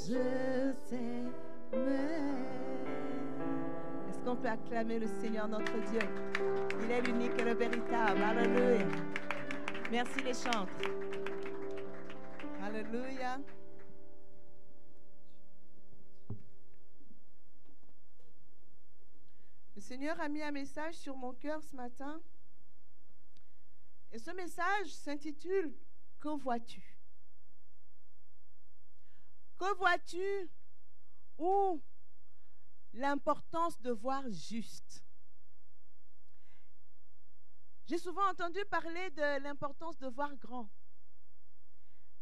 je t'aimerai. Est-ce qu'on peut acclamer le Seigneur notre Dieu? Il est l'unique et le véritable. Alléluia. Merci les chantres. Alléluia. Le Seigneur a mis un message sur mon cœur ce matin. Et ce message s'intitule « Que vois-tu » ? Que vois-tu? Ou l'importance de voir juste. J'ai souvent entendu parler de l'importance de voir grand.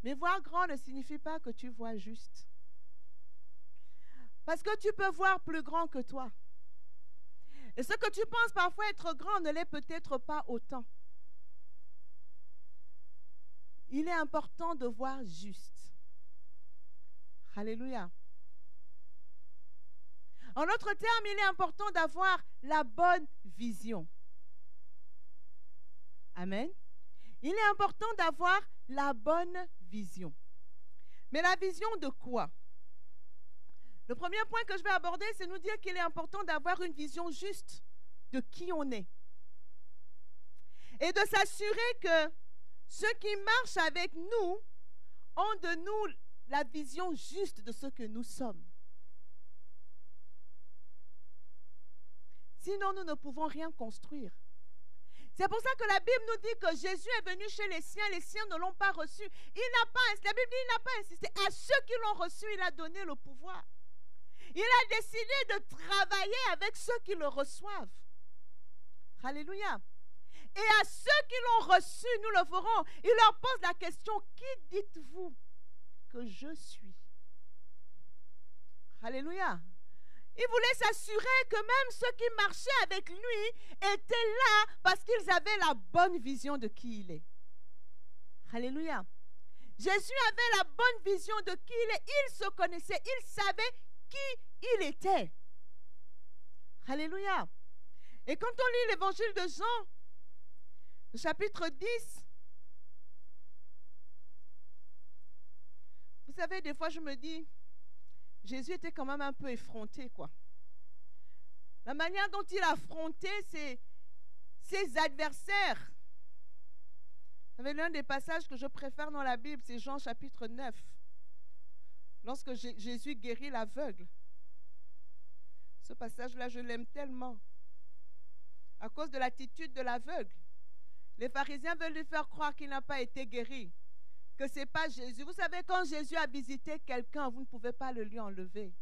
Mais voir grand ne signifie pas que tu vois juste. Parce que tu peux voir plus grand que toi. Et ce que tu penses parfois être grand ne l'est peut-être pas autant. Il est important de voir juste. Alléluia. En d'autres termes, il est important d'avoir la bonne vision. Amen. Il est important d'avoir la bonne vision. Mais la vision de quoi? Le premier point que je vais aborder, c'est nous dire qu'il est important d'avoir une vision juste de qui on est. Et de s'assurer que ceux qui marchent avec nous ont de nous la vision juste de ce que nous sommes. Sinon, nous ne pouvons rien construire. C'est pour ça que la Bible nous dit que Jésus est venu chez les siens ne l'ont pas reçu. La Bible dit qu'il n'a pas insisté. À ceux qui l'ont reçu, il a donné le pouvoir. Il a décidé de travailler avec ceux qui le reçoivent. Alléluia. Et à ceux qui l'ont reçu, nous le ferons. Il leur pose la question, qui dites-vous que je suis? Alléluia. Il voulait s'assurer que même ceux qui marchaient avec lui étaient là parce qu'ils avaient la bonne vision de qui il est. Alléluia. Jésus avait la bonne vision de qui il est. Il se connaissait, il savait qui il était. Alléluia. Et quand on lit l'évangile de Jean, le chapitre 10, vous savez, des fois je me dis, Jésus était quand même un peu effronté, quoi. La manière dont il affrontait ses adversaires. Vous savez, l'un des passages que je préfère dans la Bible, c'est Jean chapitre 9. Lorsque Jésus guérit l'aveugle. Ce passage-là, je l'aime tellement. À cause de l'attitude de l'aveugle. Les pharisiens veulent lui faire croire qu'il n'a pas été guéri. Que ce n'est pas Jésus. Vous savez, quand Jésus a visité quelqu'un, vous ne pouvez pas le lui enlever.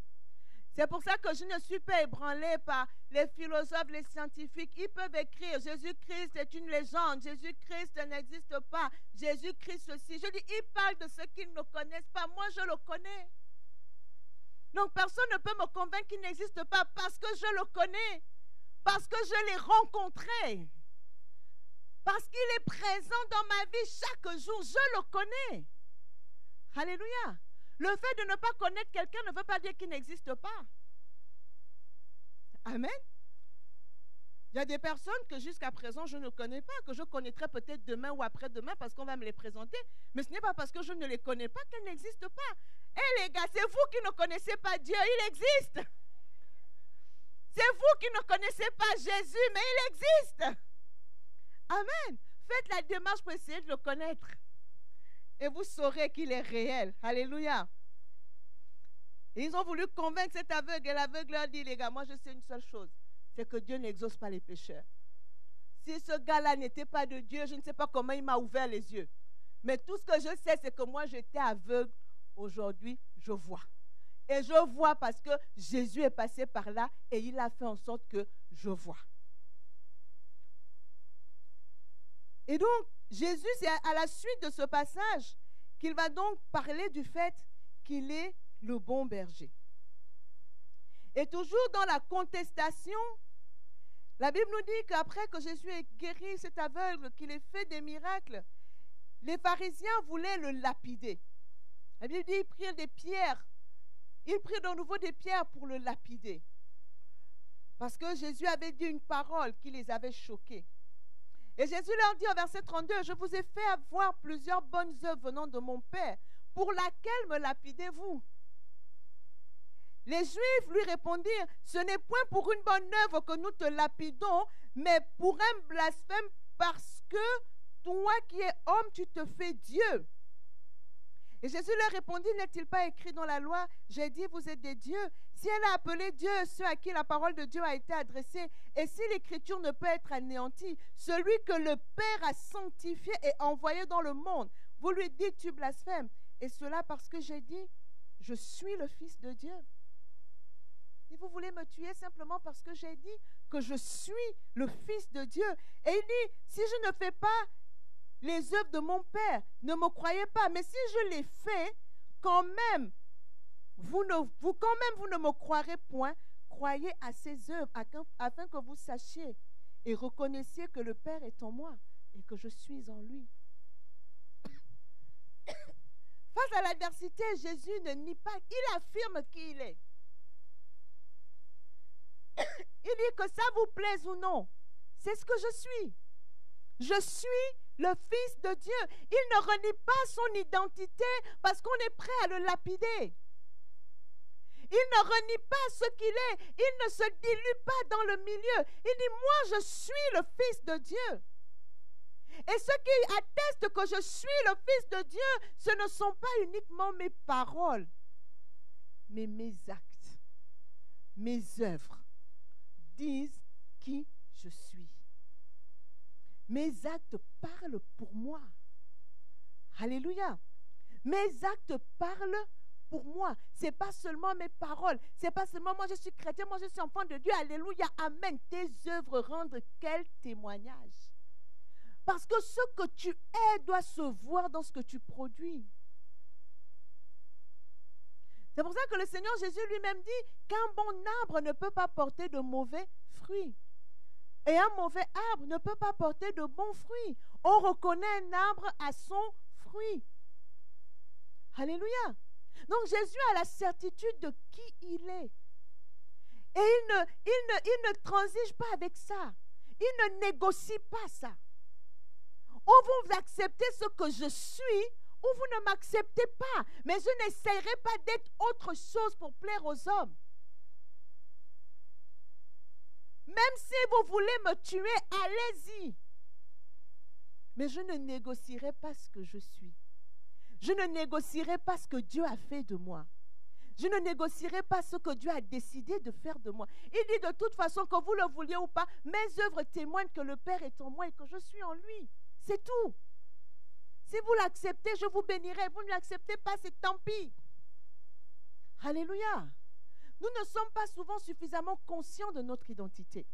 C'est pour ça que je ne suis pas ébranlée par les philosophes, les scientifiques. Ils peuvent écrire, Jésus-Christ est une légende, Jésus-Christ n'existe pas, Jésus-Christ ceci. Je dis, ils parlent de ce qu'ils ne connaissent pas. Moi, je le connais. Donc, personne ne peut me convaincre qu'il n'existe pas parce que je le connais, parce que je l'ai rencontré. Parce qu'il est présent dans ma vie chaque jour. Je le connais. Alléluia. Le fait de ne pas connaître quelqu'un ne veut pas dire qu'il n'existe pas. Amen. Il y a des personnes que jusqu'à présent je ne connais pas, que je connaîtrai peut-être demain ou après-demain parce qu'on va me les présenter. Mais ce n'est pas parce que je ne les connais pas qu'elles n'existent pas. Eh les gars, c'est vous qui ne connaissez pas Dieu, il existe. C'est vous qui ne connaissez pas Jésus, mais il existe. Amen. Faites la démarche pour essayer de le connaître. Et vous saurez qu'il est réel. Alléluia. Et ils ont voulu convaincre cet aveugle. Et l'aveugle leur dit, les gars, moi je sais une seule chose. C'est que Dieu n'exauce pas les pécheurs. Si ce gars-là n'était pas de Dieu, je ne sais pas comment il m'a ouvert les yeux. Mais tout ce que je sais, c'est que moi j'étais aveugle. Aujourd'hui, je vois. Et je vois parce que Jésus est passé par là et il a fait en sorte que je vois. Et donc, Jésus, c'est à la suite de ce passage qu'il va donc parler du fait qu'il est le bon berger. Et toujours dans la contestation, la Bible nous dit qu'après que Jésus ait guéri cet aveugle, qu'il ait fait des miracles, les pharisiens voulaient le lapider. La Bible dit qu'ils prirent des pierres. Ils prirent de nouveau des pierres pour le lapider. Parce que Jésus avait dit une parole qui les avait choqués. Et Jésus leur dit au verset 32, « Je vous ai fait avoir plusieurs bonnes œuvres venant de mon Père. Pour laquelle me lapidez-vous? Les Juifs lui répondirent, ce n'est point pour une bonne œuvre que nous te lapidons, mais pour un blasphème parce que toi qui es homme, tu te fais Dieu. Et Jésus leur répondit, n'est-il pas écrit dans la loi, j'ai dit, vous êtes des dieux. Si elle a appelé Dieu ceux à qui la parole de Dieu a été adressée, et si l'écriture ne peut être anéantie, celui que le Père a sanctifié et envoyé dans le monde, vous lui dites, tu blasphèmes. Et cela parce que j'ai dit, je suis le Fils de Dieu. Et vous voulez me tuer simplement parce que j'ai dit que je suis le Fils de Dieu. Et il dit, si je ne fais pas les œuvres de mon Père, ne me croyez pas. Mais si je les fais, quand même, vous ne me croirez point. Croyez à ses œuvres afin que vous sachiez et reconnaissiez que le Père est en moi et que je suis en lui. Face à l'adversité, Jésus ne nie pas, il affirme qui il est. Il dit que ça vous plaise ou non, c'est ce que je suis. Je suis le Fils de Dieu. Il ne renie pas son identité parce qu'on est prêt à le lapider. Il ne renie pas ce qu'il est. Il ne se dilue pas dans le milieu. Il dit, moi je suis le Fils de Dieu. Et ceux qui attestent que je suis le Fils de Dieu, ce ne sont pas uniquement mes paroles, mais mes actes, mes œuvres disent qui je suis. Mes actes parlent pour moi. Alléluia. Mes actes parlent pour moi. Ce n'est pas seulement mes paroles. Ce n'est pas seulement moi je suis chrétien, moi je suis enfant de Dieu. Alléluia. Amen. Tes œuvres rendent quel témoignage? Parce que ce que tu es doit se voir dans ce que tu produis. C'est pour ça que le Seigneur Jésus lui-même dit qu'un bon arbre ne peut pas porter de mauvais fruits. Et un mauvais arbre ne peut pas porter de bons fruits. On reconnaît un arbre à son fruit. Alléluia. Donc Jésus a la certitude de qui il est. Et il ne transige pas avec ça. Il ne négocie pas ça. Ou vous acceptez ce que je suis, ou vous ne m'acceptez pas. Mais je n'essaierai pas d'être autre chose pour plaire aux hommes. Même si vous voulez me tuer, allez-y. Mais je ne négocierai pas ce que je suis. Je ne négocierai pas ce que Dieu a fait de moi. Je ne négocierai pas ce que Dieu a décidé de faire de moi. Il dit de toute façon, que vous le vouliez ou pas, mes œuvres témoignent que le Père est en moi et que je suis en lui. C'est tout. Si vous l'acceptez, je vous bénirai. Vous ne l'acceptez pas, c'est tant pis. Alléluia. Nous ne sommes pas souvent suffisamment conscients de notre identité.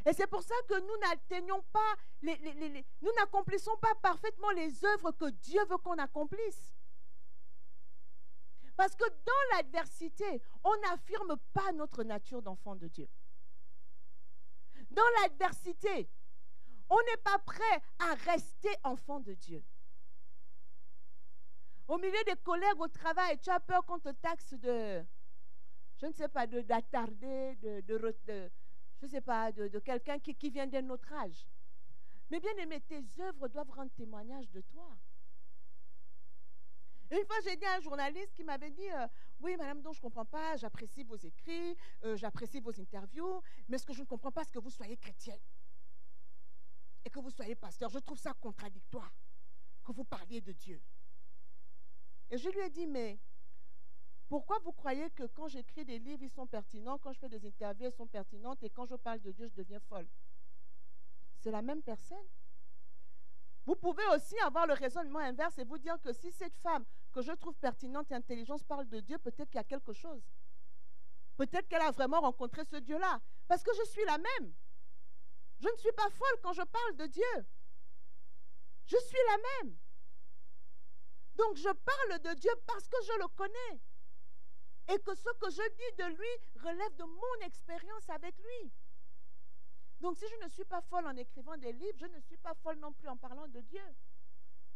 Et c'est pour ça que nous n'atteignons pas, nous n'accomplissons pas parfaitement les œuvres que Dieu veut qu'on accomplisse. Parce que dans l'adversité, on n'affirme pas notre nature d'enfant de Dieu. Dans l'adversité, on n'est pas prêt à rester enfant de Dieu. Au milieu des collègues au travail, tu as peur qu'on te taxe de, je ne sais pas, d'attarder, je ne sais pas, de quelqu'un qui vient d'un autre âge. Mais bien aimé, tes œuvres doivent rendre témoignage de toi. Une fois, j'ai dit à un journaliste qui m'avait dit, oui, madame, donc je ne comprends pas, j'apprécie vos écrits, j'apprécie vos interviews, mais ce que je ne comprends pas, c'est que vous soyez chrétienne et que vous soyez pasteur. Je trouve ça contradictoire, que vous parliez de Dieu. Et je lui ai dit, mais pourquoi vous croyez que quand j'écris des livres, ils sont pertinents, quand je fais des interviews, elles sont pertinentes, et quand je parle de Dieu, je deviens folle? C'est la même personne. Vous pouvez aussi avoir le raisonnement inverse et vous dire que si cette femme que je trouve pertinente et intelligente parle de Dieu, peut-être qu'il y a quelque chose. Peut-être qu'elle a vraiment rencontré ce Dieu-là. Parce que je suis la même. Je ne suis pas folle quand je parle de Dieu. Je suis la même. Donc je parle de Dieu parce que je le connais. Et que ce que je dis de lui relève de mon expérience avec lui. Donc si je ne suis pas folle en écrivant des livres, je ne suis pas folle non plus en parlant de Dieu.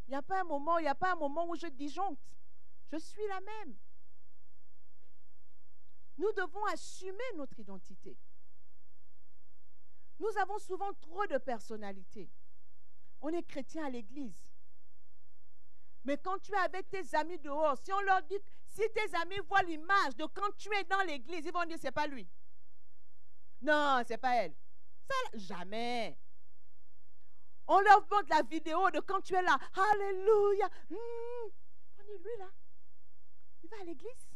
Il n'y a pas un moment où je disjoncte. Je suis la même. Nous devons assumer notre identité. Nous avons souvent trop de personnalités. On est chrétien à l'église. Mais quand tu es avec tes amis dehors, si Si tes amis voient l'image de quand tu es dans l'église, ils vont dire, c'est pas lui. Non, c'est pas elle. Ça, jamais. On leur montre la vidéo de quand tu es là. Alléluia. On dit, lui là, il va à l'église.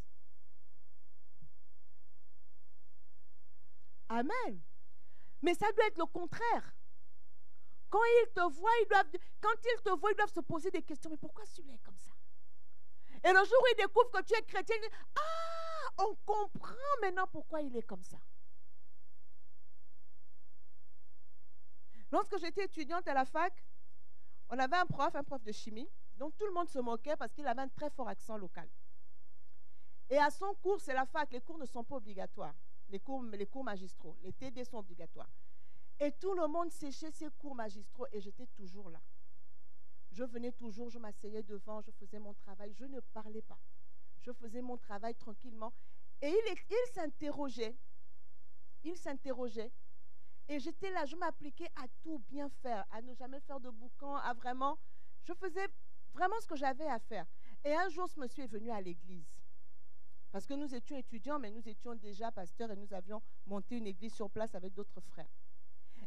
Amen. Mais ça doit être le contraire. Quand ils te voient, ils doivent se poser des questions. Mais pourquoi celui-là est comme ça? Et le jour où ils découvrent que tu es chrétien, ils disent, ah, on comprend maintenant pourquoi il est comme ça. Lorsque j'étais étudiante à la fac, on avait un prof de chimie, donc tout le monde se moquait parce qu'il avait un très fort accent local. Et à son cours, c'est la fac, les cours ne sont pas obligatoires. Les cours magistraux, les TD sont obligatoires. Et tout le monde séchait ses cours magistraux et j'étais toujours là. Je venais toujours, je m'asseyais devant, je faisais mon travail, je ne parlais pas. Je faisais mon travail tranquillement. Et il s'interrogeait. Il s'interrogeait. Et j'étais là, je m'appliquais à tout bien faire, à ne jamais faire de boucan, à vraiment... Je faisais vraiment ce que j'avais à faire. Et un jour, ce monsieur est venu à l'église. Parce que nous étions étudiants, mais nous étions déjà pasteurs et nous avions monté une église sur place avec d'autres frères.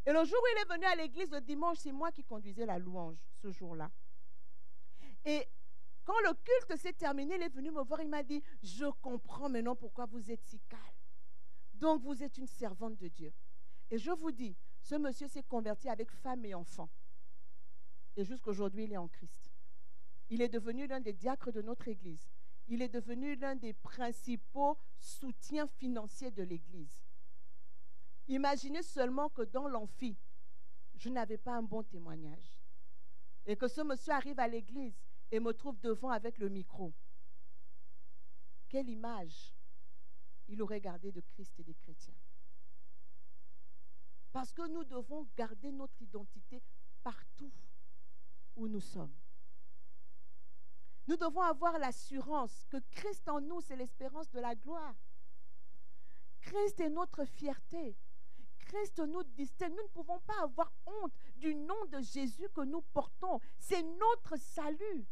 Et le jour où il est venu à l'église, le dimanche, c'est moi qui conduisais la louange ce jour-là. Et quand le culte s'est terminé, il est venu me voir, il m'a dit, je comprends maintenant pourquoi vous êtes si calme. Donc vous êtes une servante de Dieu. Et je vous dis, ce monsieur s'est converti avec femme et enfants. Et jusqu'aujourd'hui, il est en Christ. Il est devenu l'un des diacres de notre église. Il est devenu l'un des principaux soutiens financiers de l'église. Imaginez seulement que dans l'amphi, je n'avais pas un bon témoignage. Et que ce monsieur arrive à l'église et me trouve devant avec le micro. Quelle image il aurait gardé de Christ et des chrétiens. Parce que nous devons garder notre identité partout où nous sommes. Nous devons avoir l'assurance que Christ en nous, c'est l'espérance de la gloire. Christ est notre fierté. Christ nous distingue. Nous ne pouvons pas avoir honte du nom de Jésus que nous portons. C'est notre salut.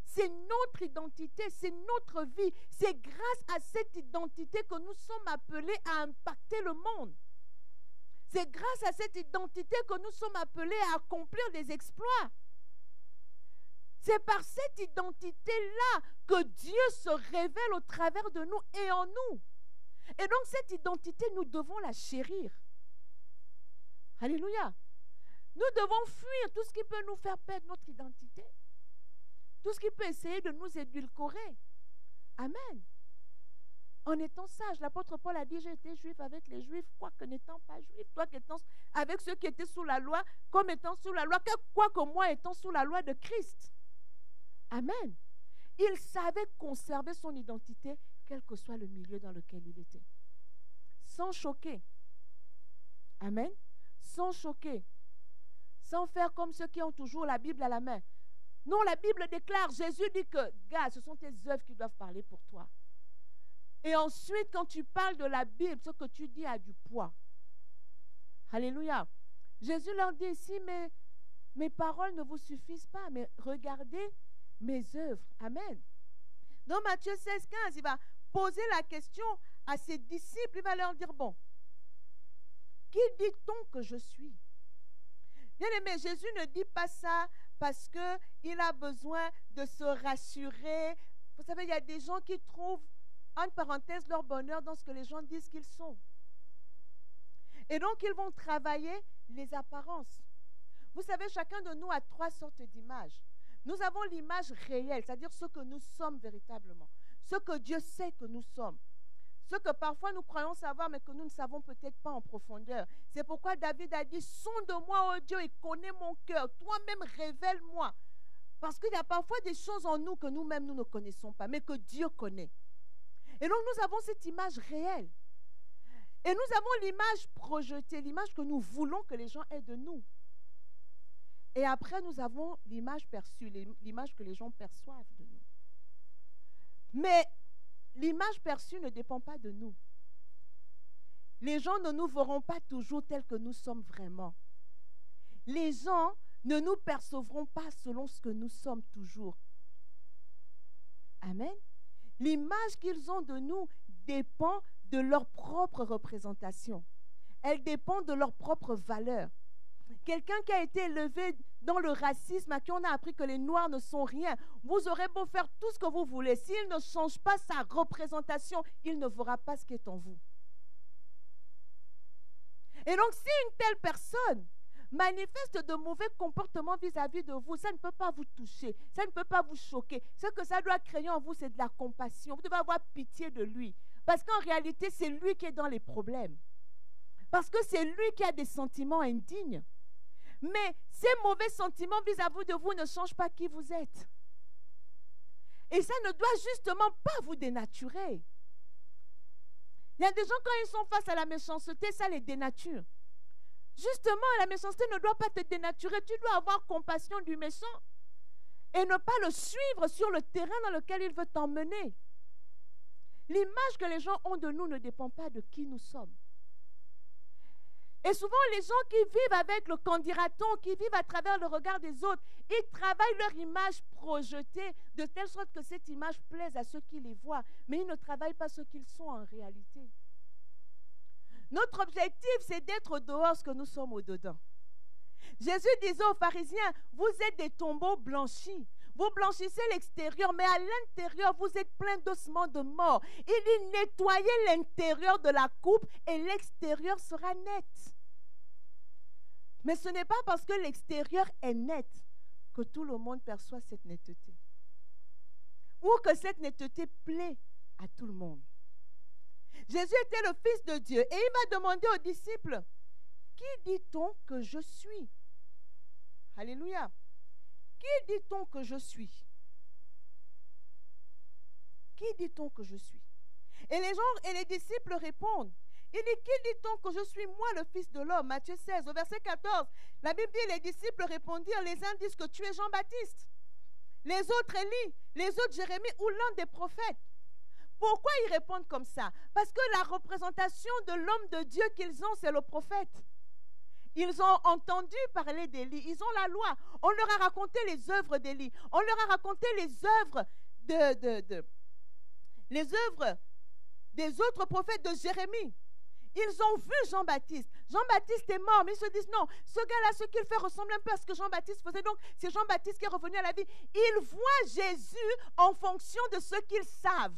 C'est notre identité, c'est notre vie. C'est grâce à cette identité que nous sommes appelés à impacter le monde. C'est grâce à cette identité que nous sommes appelés à accomplir des exploits. C'est par cette identité-là que Dieu se révèle au travers de nous et en nous. Et donc cette identité, nous devons la chérir. Alléluia. Nous devons fuir tout ce qui peut nous faire perdre notre identité. Tout ce qui peut essayer de nous édulcorer. Amen. En étant sage, l'apôtre Paul a dit, j'ai été juif avec les juifs, quoique n'étant pas juif, toi qui étant avec ceux qui étaient sous la loi, comme étant sous la loi, quoique moi étant sous la loi de Christ. Amen. Il savait conserver son identité, quel que soit le milieu dans lequel il était. Sans choquer. Amen. Sans choquer. Sans faire comme ceux qui ont toujours la Bible à la main. Non, la Bible déclare, Jésus dit que, gars, ce sont tes œuvres qui doivent parler pour toi. Et ensuite, quand tu parles de la Bible, ce que tu dis a du poids. Alléluia. Jésus leur dit ici, mais mes paroles ne vous suffisent pas, mais regardez mes œuvres. Amen. Dans Matthieu 16, 15, il va poser la question à ses disciples. Il va leur dire, bon, qui dit-on que je suis? Bien aimé, Jésus ne dit pas ça parce qu'il a besoin de se rassurer. Vous savez, il y a des gens qui trouvent, entre parenthèses, leur bonheur dans ce que les gens disent qu'ils sont. Et donc, ils vont travailler les apparences. Vous savez, chacun de nous a 3 sortes d'images. Nous avons l'image réelle, c'est-à-dire ce que nous sommes véritablement. Ce que Dieu sait que nous sommes. Ce que parfois nous croyons savoir, mais que nous ne savons peut-être pas en profondeur. C'est pourquoi David a dit, sonde-moi, ô Dieu, et connais mon cœur. Toi-même, révèle-moi. Parce qu'il y a parfois des choses en nous que nous-mêmes, nous ne connaissons pas, mais que Dieu connaît. Et donc, nous avons cette image réelle. Et nous avons l'image projetée, l'image que nous voulons que les gens aient de nous. Et après, nous avons l'image perçue, l'image que les gens perçoivent de nous. Mais l'image perçue ne dépend pas de nous. Les gens ne nous verront pas toujours tels que nous sommes vraiment. Les gens ne nous percevront pas selon ce que nous sommes toujours. Amen. L'image qu'ils ont de nous dépend de leur propre représentation. Elle dépend de leur propre valeur. Quelqu'un qui a été élevé dans le racisme, à qui on a appris que les Noirs ne sont rien, vous aurez beau faire tout ce que vous voulez, s'il ne change pas sa représentation, il ne verra pas ce qui est en vous. Et donc, si une telle personne manifeste de mauvais comportements vis-à-vis de vous, ça ne peut pas vous toucher, ça ne peut pas vous choquer. Ce que ça doit créer en vous, c'est de la compassion. Vous devez avoir pitié de lui. Parce qu'en réalité, c'est lui qui est dans les problèmes. Parce que c'est lui qui a des sentiments indignes. Mais ces mauvais sentiments vis-à-vis de vous ne changent pas qui vous êtes. Et ça ne doit justement pas vous dénaturer. Il y a des gens, quand ils sont face à la méchanceté, ça les dénature. Justement, la méchanceté ne doit pas te dénaturer. Tu dois avoir compassion du méchant et ne pas le suivre sur le terrain dans lequel il veut t'emmener. L'image que les gens ont de nous ne dépend pas de qui nous sommes. Et souvent, les gens qui vivent avec le qu'en-dira-t-on, qui vivent à travers le regard des autres, ils travaillent leur image projetée de telle sorte que cette image plaise à ceux qui les voient, mais ils ne travaillent pas ce qu'ils sont en réalité. Notre objectif, c'est d'être au dehors ce que nous sommes au dedans. Jésus disait aux pharisiens, vous êtes des tombeaux blanchis. Vous blanchissez l'extérieur, mais à l'intérieur, vous êtes plein d'ossements de mort. Il dit, nettoyez l'intérieur de la coupe et l'extérieur sera net. Mais ce n'est pas parce que l'extérieur est net que tout le monde perçoit cette netteté. Ou que cette netteté plaît à tout le monde. Jésus était le Fils de Dieu et il va demander aux disciples, qui dit-on que je suis? Alléluia. Qui dit-on que je suis? Qui dit-on que je suis? Et les gens et les disciples répondent. Il dit, qui dit-on que je suis, moi, le Fils de l'homme? Matthieu 16, au verset 14. La Bible dit, les disciples répondirent, les uns disent que tu es Jean-Baptiste, les autres Élie, les autres Jérémie ou l'un des prophètes. Pourquoi ils répondent comme ça? Parce que la représentation de l'homme de Dieu qu'ils ont, c'est le prophète. Ils ont entendu parler d'Élie, ils ont la loi. On leur a raconté les œuvres d'Élie. On leur a raconté les œuvres les œuvres des autres prophètes de Jérémie. Ils ont vu Jean-Baptiste. Jean-Baptiste est mort, mais ils se disent non, ce gars-là, ce qu'il fait ressemble un peu à ce que Jean-Baptiste faisait. Donc, c'est Jean-Baptiste qui est revenu à la vie. Ils voient Jésus en fonction de ce qu'ils savent.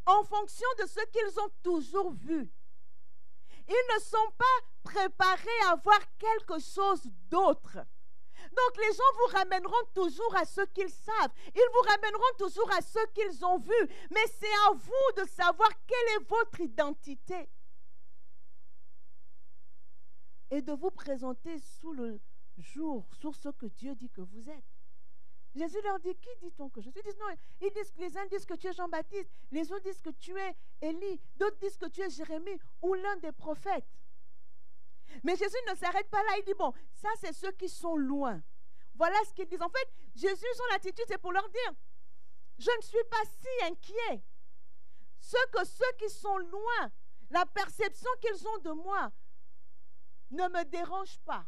En fonction de ce qu'ils ont toujours vu. Ils ne sont pas préparés à voir quelque chose d'autre. Donc les gens vous ramèneront toujours à ce qu'ils savent. Ils vous ramèneront toujours à ce qu'ils ont vu. Mais c'est à vous de savoir quelle est votre identité. Et de vous présenter sous le jour, sur ce que Dieu dit que vous êtes. Jésus leur dit, qui dit-on que je suis? Ils disent non, les uns disent que tu es Jean-Baptiste, les autres disent que tu es Élie, d'autres disent que tu es Jérémie ou l'un des prophètes. Mais Jésus ne s'arrête pas là, il dit, bon, ça c'est ceux qui sont loin. Voilà ce qu'ils disent. En fait, Jésus, son attitude, c'est pour leur dire, je ne suis pas si inquiet. Ceux qui sont loin, la perception qu'ils ont de moi ne me dérange pas.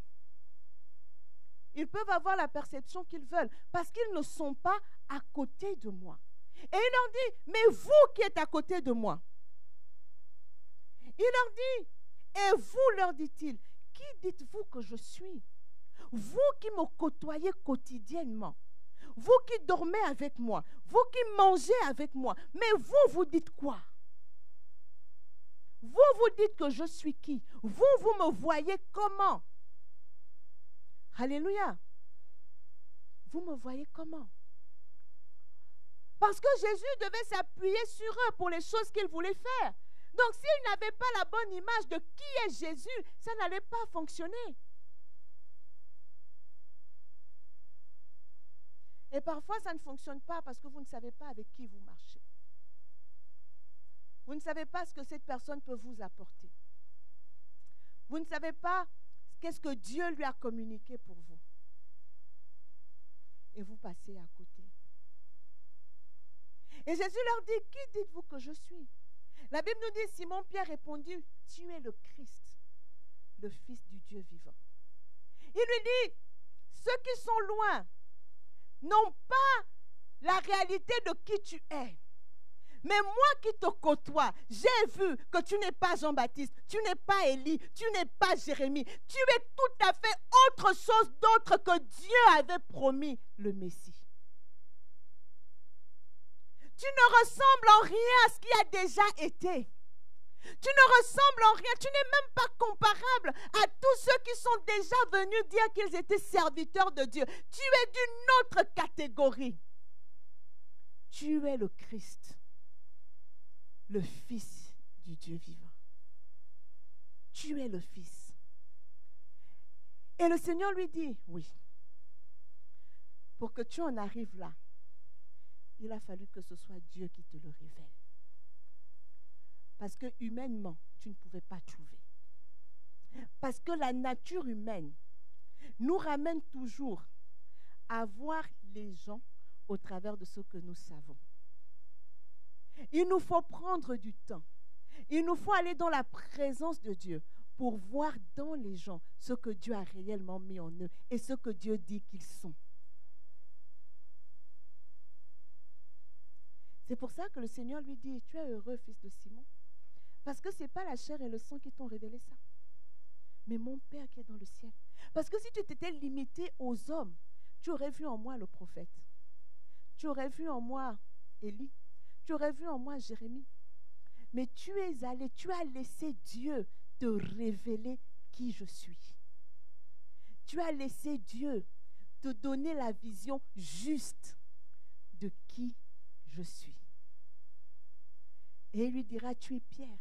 Ils peuvent avoir la perception qu'ils veulent parce qu'ils ne sont pas à côté de moi. Et il leur dit, mais vous qui êtes à côté de moi. Il leur dit, et vous, leur dit-il, qui dites-vous que je suis? Vous qui me côtoyez quotidiennement, vous qui dormez avec moi, vous qui mangez avec moi, mais vous, vous dites quoi? Vous, vous dites que je suis qui? Vous, vous me voyez comment? Alléluia. Vous me voyez comment? Parce que Jésus devait s'appuyer sur eux pour les choses qu'il voulait faire. Donc s'il n'avait pas la bonne image de qui est Jésus, ça n'allait pas fonctionner. Et parfois ça ne fonctionne pas parce que vous ne savez pas avec qui vous marchez. Vous ne savez pas ce que cette personne peut vous apporter. Vous ne savez pas qu'est-ce que Dieu lui a communiqué pour vous. Et vous passez à côté. Et Jésus leur dit, qui dites-vous que je suis? La Bible nous dit, Simon-Pierre répondit, tu es le Christ, le Fils du Dieu vivant. Il lui dit, ceux qui sont loin n'ont pas la réalité de qui tu es. Mais moi qui te côtoie, j'ai vu que tu n'es pas Jean-Baptiste, tu n'es pas Élie, tu n'es pas Jérémie. Tu es tout à fait autre chose d'autre que Dieu avait promis, le Messie. Tu ne ressembles en rien à ce qui a déjà été. Tu ne ressembles en rien, tu n'es même pas comparable à tous ceux qui sont déjà venus dire qu'ils étaient serviteurs de Dieu. Tu es d'une autre catégorie. Tu es le Christ, le Fils du Dieu vivant. Tu es le Fils. Et le Seigneur lui dit, oui, pour que tu en arrives là, il a fallu que ce soit Dieu qui te le révèle. Parce que humainement, tu ne pouvais pas trouver. Parce que la nature humaine nous ramène toujours à voir les gens au travers de ce que nous savons. Il nous faut prendre du temps. Il nous faut aller dans la présence de Dieu pour voir dans les gens ce que Dieu a réellement mis en eux et ce que Dieu dit qu'ils sont. C'est pour ça que le Seigneur lui dit, tu es heureux, fils de Simon. Parce que ce n'est pas la chair et le sang qui t'ont révélé ça, mais mon Père qui est dans le ciel. Parce que si tu t'étais limité aux hommes, tu aurais vu en moi le prophète. Tu aurais vu en moi Élie. Tu aurais vu en moi Jérémie. Mais tu es allé, tu as laissé Dieu te révéler qui je suis. Tu as laissé Dieu te donner la vision juste de qui je suis. Et il lui dira, tu es Pierre.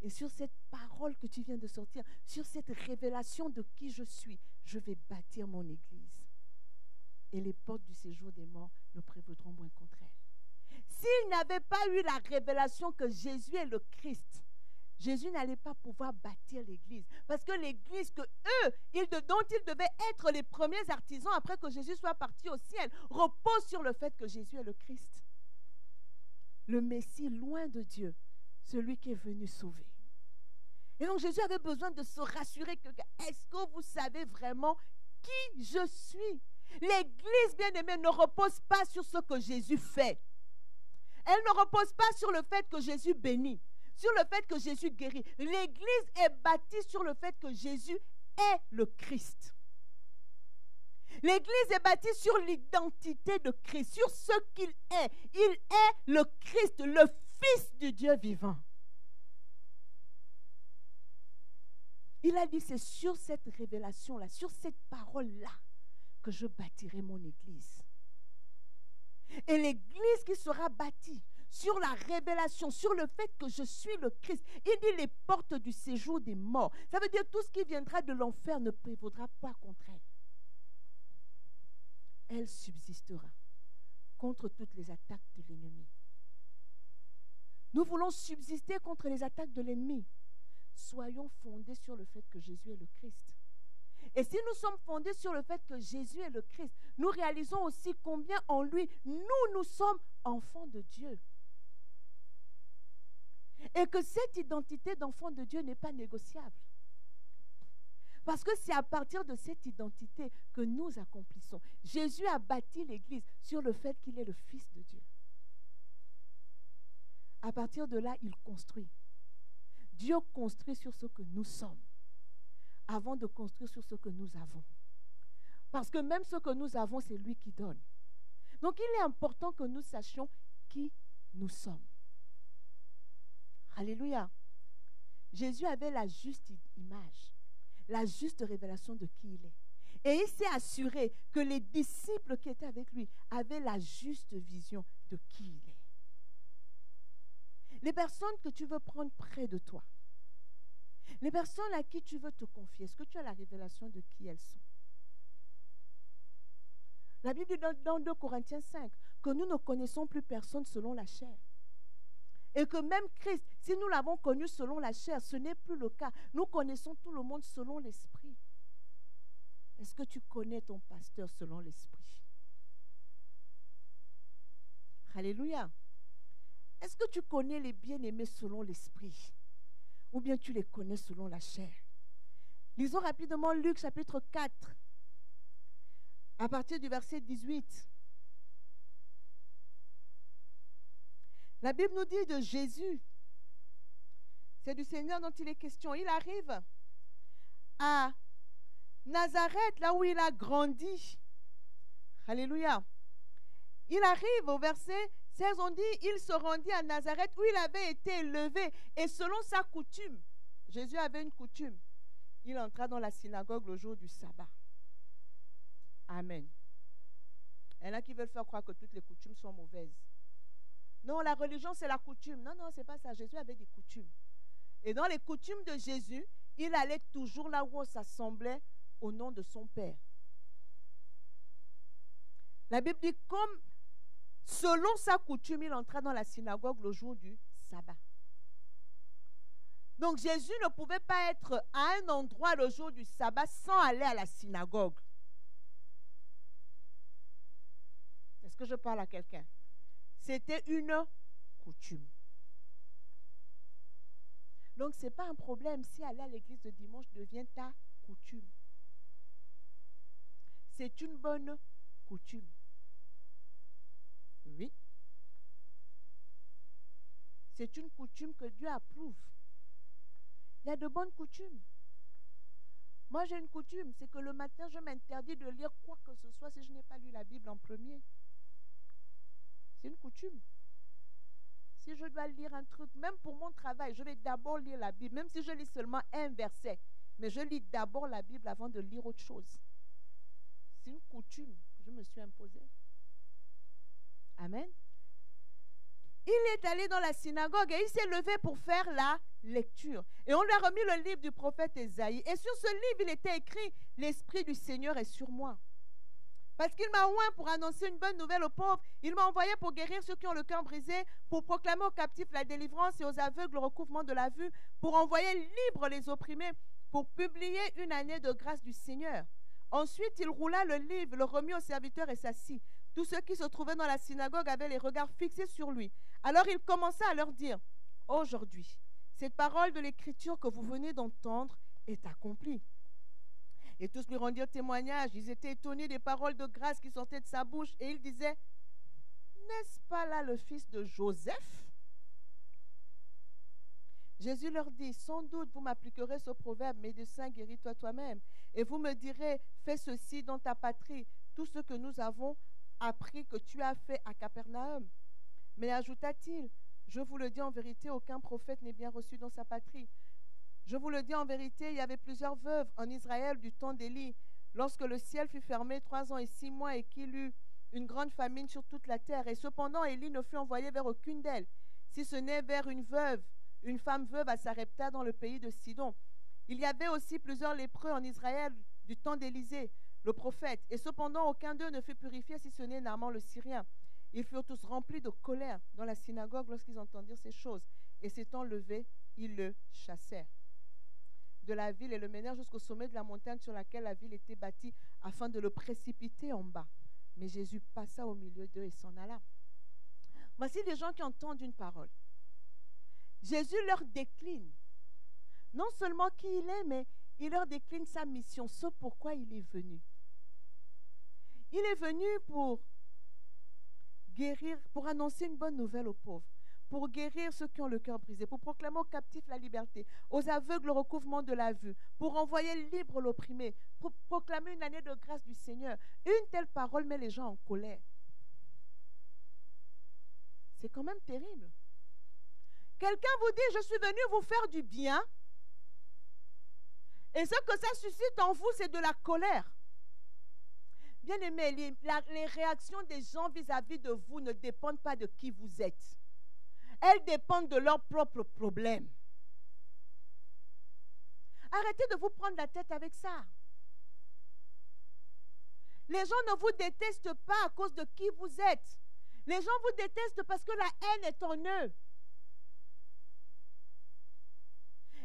Et sur cette parole que tu viens de sortir, sur cette révélation de qui je suis, je vais bâtir mon église. Et les portes du séjour des morts ne prévaudront moins contre elle. S'il n'avait pas eu la révélation que Jésus est le Christ, Jésus n'allait pas pouvoir bâtir l'église. Parce que l'église que eux, dont ils devaient être les premiers artisans après que Jésus soit parti au ciel, repose sur le fait que Jésus est le Christ. Le Messie loin de Dieu, celui qui est venu sauver. Et donc Jésus avait besoin de se rassurer que est-ce que vous savez vraiment qui je suis? L'église, bien-aimée, ne repose pas sur ce que Jésus fait. Elle ne repose pas sur le fait que Jésus bénit, sur le fait que Jésus guérit. L'église est bâtie sur le fait que Jésus est le Christ. L'église est bâtie sur l'identité de Christ, sur ce qu'il est. Il est le Christ, le Fils du Dieu vivant. Il a dit, c'est sur cette révélation-là, sur cette parole-là, que je bâtirai mon église. Et l'église qui sera bâtie sur la révélation, sur le fait que je suis le Christ. Il dit les portes du séjour des morts. Ça veut dire tout ce qui viendra de l'enfer ne prévaudra pas contre elle. Elle subsistera contre toutes les attaques de l'ennemi. Nous voulons subsister contre les attaques de l'ennemi. Soyons fondés sur le fait que Jésus est le Christ. Et si nous sommes fondés sur le fait que Jésus est le Christ, nous réalisons aussi combien en lui, nous sommes enfants de Dieu. Et que cette identité d'enfant de Dieu n'est pas négociable. Parce que c'est à partir de cette identité que nous accomplissons. Jésus a bâti l'Église sur le fait qu'il est le Fils de Dieu. À partir de là, il construit. Dieu construit sur ce que nous sommes, avant de construire sur ce que nous avons. Parce que même ce que nous avons, c'est lui qui donne. Donc il est important que nous sachions qui nous sommes. Alléluia. Jésus avait la juste image, la juste révélation de qui il est. Et il s'est assuré que les disciples qui étaient avec lui avaient la juste vision de qui il est. Les personnes que tu veux prendre près de toi, les personnes à qui tu veux te confier, est-ce que tu as la révélation de qui elles sont? La Bible dit dans 2 Corinthiens 5 que nous ne connaissons plus personne selon la chair. Et que même Christ, si nous l'avons connu selon la chair, ce n'est plus le cas. Nous connaissons tout le monde selon l'esprit. Est-ce que tu connais ton pasteur selon l'esprit? Alléluia. Est-ce que tu connais les bien-aimés selon l'esprit? Ou bien tu les connais selon la chair? Lisons rapidement Luc chapitre 4, à partir du verset 18. La Bible nous dit de Jésus. C'est du Seigneur dont il est question. Il arrive à Nazareth, là où il a grandi. Alléluia. Il arrive au verset 16, on dit, il se rendit à Nazareth où il avait été élevé. Et selon sa coutume, Jésus avait une coutume. Il entra dans la synagogue le jour du sabbat. Amen. Il y en a qui veulent faire croire que toutes les coutumes sont mauvaises. Non, la religion, c'est la coutume. Non, non, c'est pas ça. Jésus avait des coutumes. Et dans les coutumes de Jésus, il allait toujours là où on s'assemblait au nom de son Père. La Bible dit, comme selon sa coutume, il entra dans la synagogue le jour du sabbat. Donc Jésus ne pouvait pas être à un endroit le jour du sabbat sans aller à la synagogue. Est-ce que je parle à quelqu'un? C'était une coutume. Donc ce n'est pas un problème si aller à l'église le dimanche devient ta coutume. C'est une bonne coutume. Oui. C'est une coutume que Dieu approuve. Il y a de bonnes coutumes. Moi, j'ai une coutume, c'est que le matin, je m'interdis de lire quoi que ce soit si je n'ai pas lu la Bible en premier. C'est une coutume. Si je dois lire un truc, même pour mon travail, je vais d'abord lire la Bible, même si je lis seulement un verset. Mais je lis d'abord la Bible avant de lire autre chose. C'est une coutume que je me suis imposée. Amen. Il est allé dans la synagogue et il s'est levé pour faire la lecture. Et on lui a remis le livre du prophète Ésaïe. Et sur ce livre, il était écrit « L'Esprit du Seigneur est sur moi ». Parce qu'il m'a oint pour annoncer une bonne nouvelle aux pauvres. Il m'a envoyé pour guérir ceux qui ont le cœur brisé, pour proclamer aux captifs la délivrance et aux aveugles le recouvrement de la vue, pour envoyer libres les opprimés, pour publier une année de grâce du Seigneur. Ensuite, il roula le livre, le remit au serviteur et s'assit. Tous ceux qui se trouvaient dans la synagogue avaient les regards fixés sur lui. Alors il commença à leur dire, « Aujourd'hui, cette parole de l'Écriture que vous venez d'entendre est accomplie. » Et tous lui rendirent témoignage. Ils étaient étonnés des paroles de grâce qui sortaient de sa bouche. Et ils disaient, « N'est-ce pas là le fils de Joseph ?» Jésus leur dit, « Sans doute vous m'appliquerez ce proverbe, médecin, guéris-toi toi-même. Et vous me direz, fais ceci dans ta patrie, tout ce que nous avons appris que tu as fait à Capernaum. » Mais ajouta-t-il, « Je vous le dis en vérité, aucun prophète n'est bien reçu dans sa patrie. Je vous le dis en vérité, il y avait plusieurs veuves en Israël du temps d'Élie, lorsque le ciel fut fermé 3 ans et 6 mois et qu'il eut une grande famine sur toute la terre. Et cependant, Élie ne fut envoyé vers aucune d'elles, si ce n'est vers une femme veuve à Sarepta dans le pays de Sidon. Il y avait aussi plusieurs lépreux en Israël du temps d'Élisée, le prophète. Et cependant, aucun d'eux ne fut purifié, si ce n'est Naaman le Syrien. Ils furent tous remplis de colère dans la synagogue lorsqu'ils entendirent ces choses. Et s'étant levés, ils le chassèrent de la ville et le menèrent jusqu'au sommet de la montagne sur laquelle la ville était bâtie, afin de le précipiter en bas. Mais Jésus passa au milieu d'eux et s'en alla. Voici des gens qui entendent une parole. Jésus leur décline non seulement qui il est, mais il leur décline sa mission, ce pourquoi il est venu. Il est venu pour guérir, pour annoncer une bonne nouvelle aux pauvres, pour guérir ceux qui ont le cœur brisé, pour proclamer aux captifs la liberté, aux aveugles le recouvrement de la vue, pour envoyer libre l'opprimé, pour proclamer une année de grâce du Seigneur. Une telle parole met les gens en colère. C'est quand même terrible. Quelqu'un vous dit, je suis venu vous faire du bien, et ce que ça suscite en vous, c'est de la colère. Bien aimé, les réactions des gens vis-à-vis de vous ne dépendent pas de qui vous êtes. Elles dépendent de leurs propres problèmes. Arrêtez de vous prendre la tête avec ça. Les gens ne vous détestent pas à cause de qui vous êtes. Les gens vous détestent parce que la haine est en eux.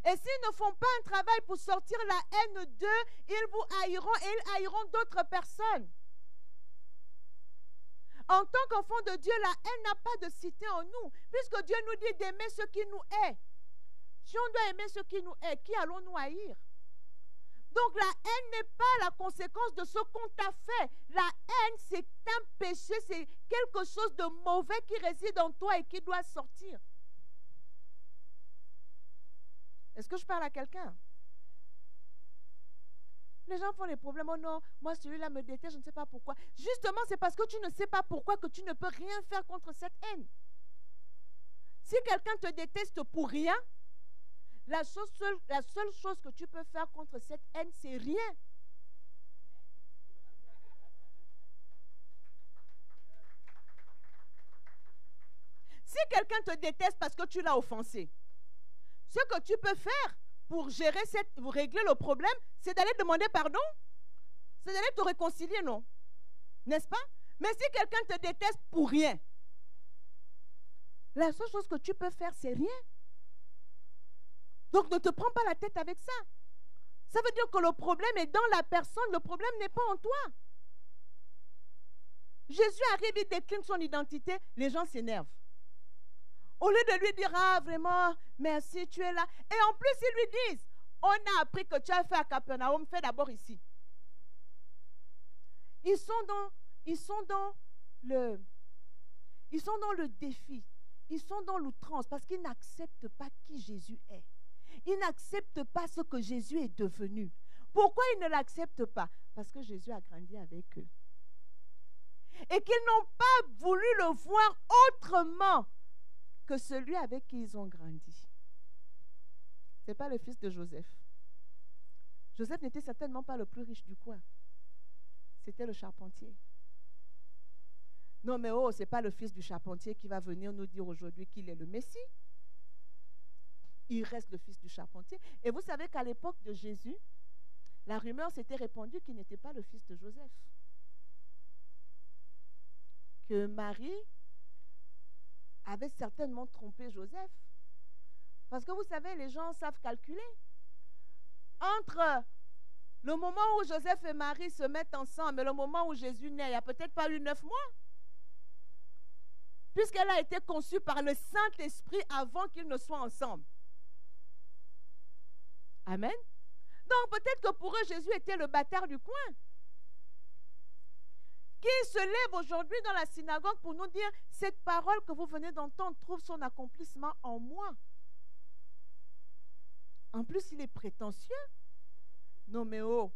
Et s'ils ne font pas un travail pour sortir la haine d'eux, ils vous haïront et ils haïront d'autres personnes. En tant qu'enfant de Dieu, la haine n'a pas de cité en nous, puisque Dieu nous dit d'aimer ceux qui nous haïssent. Si on doit aimer ceux qui nous haïssent, qui allons-nous haïr? Donc la haine n'est pas la conséquence de ce qu'on t'a fait. La haine, c'est un péché, c'est quelque chose de mauvais qui réside en toi et qui doit sortir. Est-ce que je parle à quelqu'un? Les gens font des problèmes. Oh non, moi celui-là me déteste, je ne sais pas pourquoi. Justement, c'est parce que tu ne sais pas pourquoi que tu ne peux rien faire contre cette haine. Si quelqu'un te déteste pour rien, la seule chose que tu peux faire contre cette haine, c'est rien. Si quelqu'un te déteste parce que tu l'as offensé, ce que tu peux faire pour régler le problème, c'est d'aller demander pardon. C'est d'aller te réconcilier, non? N'est-ce pas? Mais si quelqu'un te déteste pour rien, la seule chose que tu peux faire, c'est rien. Donc ne te prends pas la tête avec ça. Ça veut dire que le problème est dans la personne, le problème n'est pas en toi. Jésus arrive, il décline son identité, les gens s'énervent. Au lieu de lui dire, ah vraiment, merci, tu es là. Et en plus, ils lui disent, on a appris que tu as fait à Capernaum, fais d'abord ici. Ils sont dans le défi. Ils sont dans l'outrance parce qu'ils n'acceptent pas qui Jésus est. Ils n'acceptent pas ce que Jésus est devenu. Pourquoi ils ne l'acceptent pas? Parce que Jésus a grandi avec eux. Et qu'ils n'ont pas voulu le voir autrement que celui avec qui ils ont grandi. Ce n'est pas le fils de Joseph. Joseph n'était certainement pas le plus riche du coin. C'était le charpentier. Non mais oh, ce n'est pas le fils du charpentier qui va venir nous dire aujourd'hui qu'il est le Messie. Il reste le fils du charpentier. Et vous savez qu'à l'époque de Jésus, la rumeur s'était répandue qu'il n'était pas le fils de Joseph. Que Marie avait certainement trompé Joseph. Parce que vous savez, les gens savent calculer. Entre le moment où Joseph et Marie se mettent ensemble et le moment où Jésus naît, il n'y a peut-être pas eu 9 mois. Puisqu'elle a été conçue par le Saint-Esprit avant qu'ils ne soient ensemble. Amen. Donc peut-être que pour eux, Jésus était le bâtard du coin. Qui se lève aujourd'hui dans la synagogue pour nous dire, cette parole que vous venez d'entendre trouve son accomplissement en moi. En plus, il est prétentieux. Non mais oh.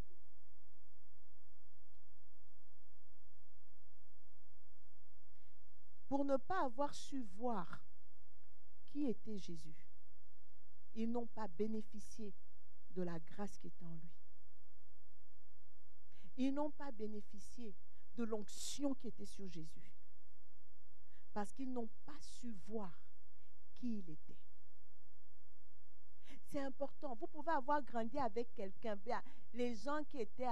Pour ne pas avoir su voir qui était Jésus, ils n'ont pas bénéficié de la grâce qui était en lui. Ils n'ont pas bénéficié de l'onction qui était sur Jésus. Parce qu'ils n'ont pas su voir qui il était. C'est important. Vous pouvez avoir grandi avec quelqu'un. Les gens qui étaient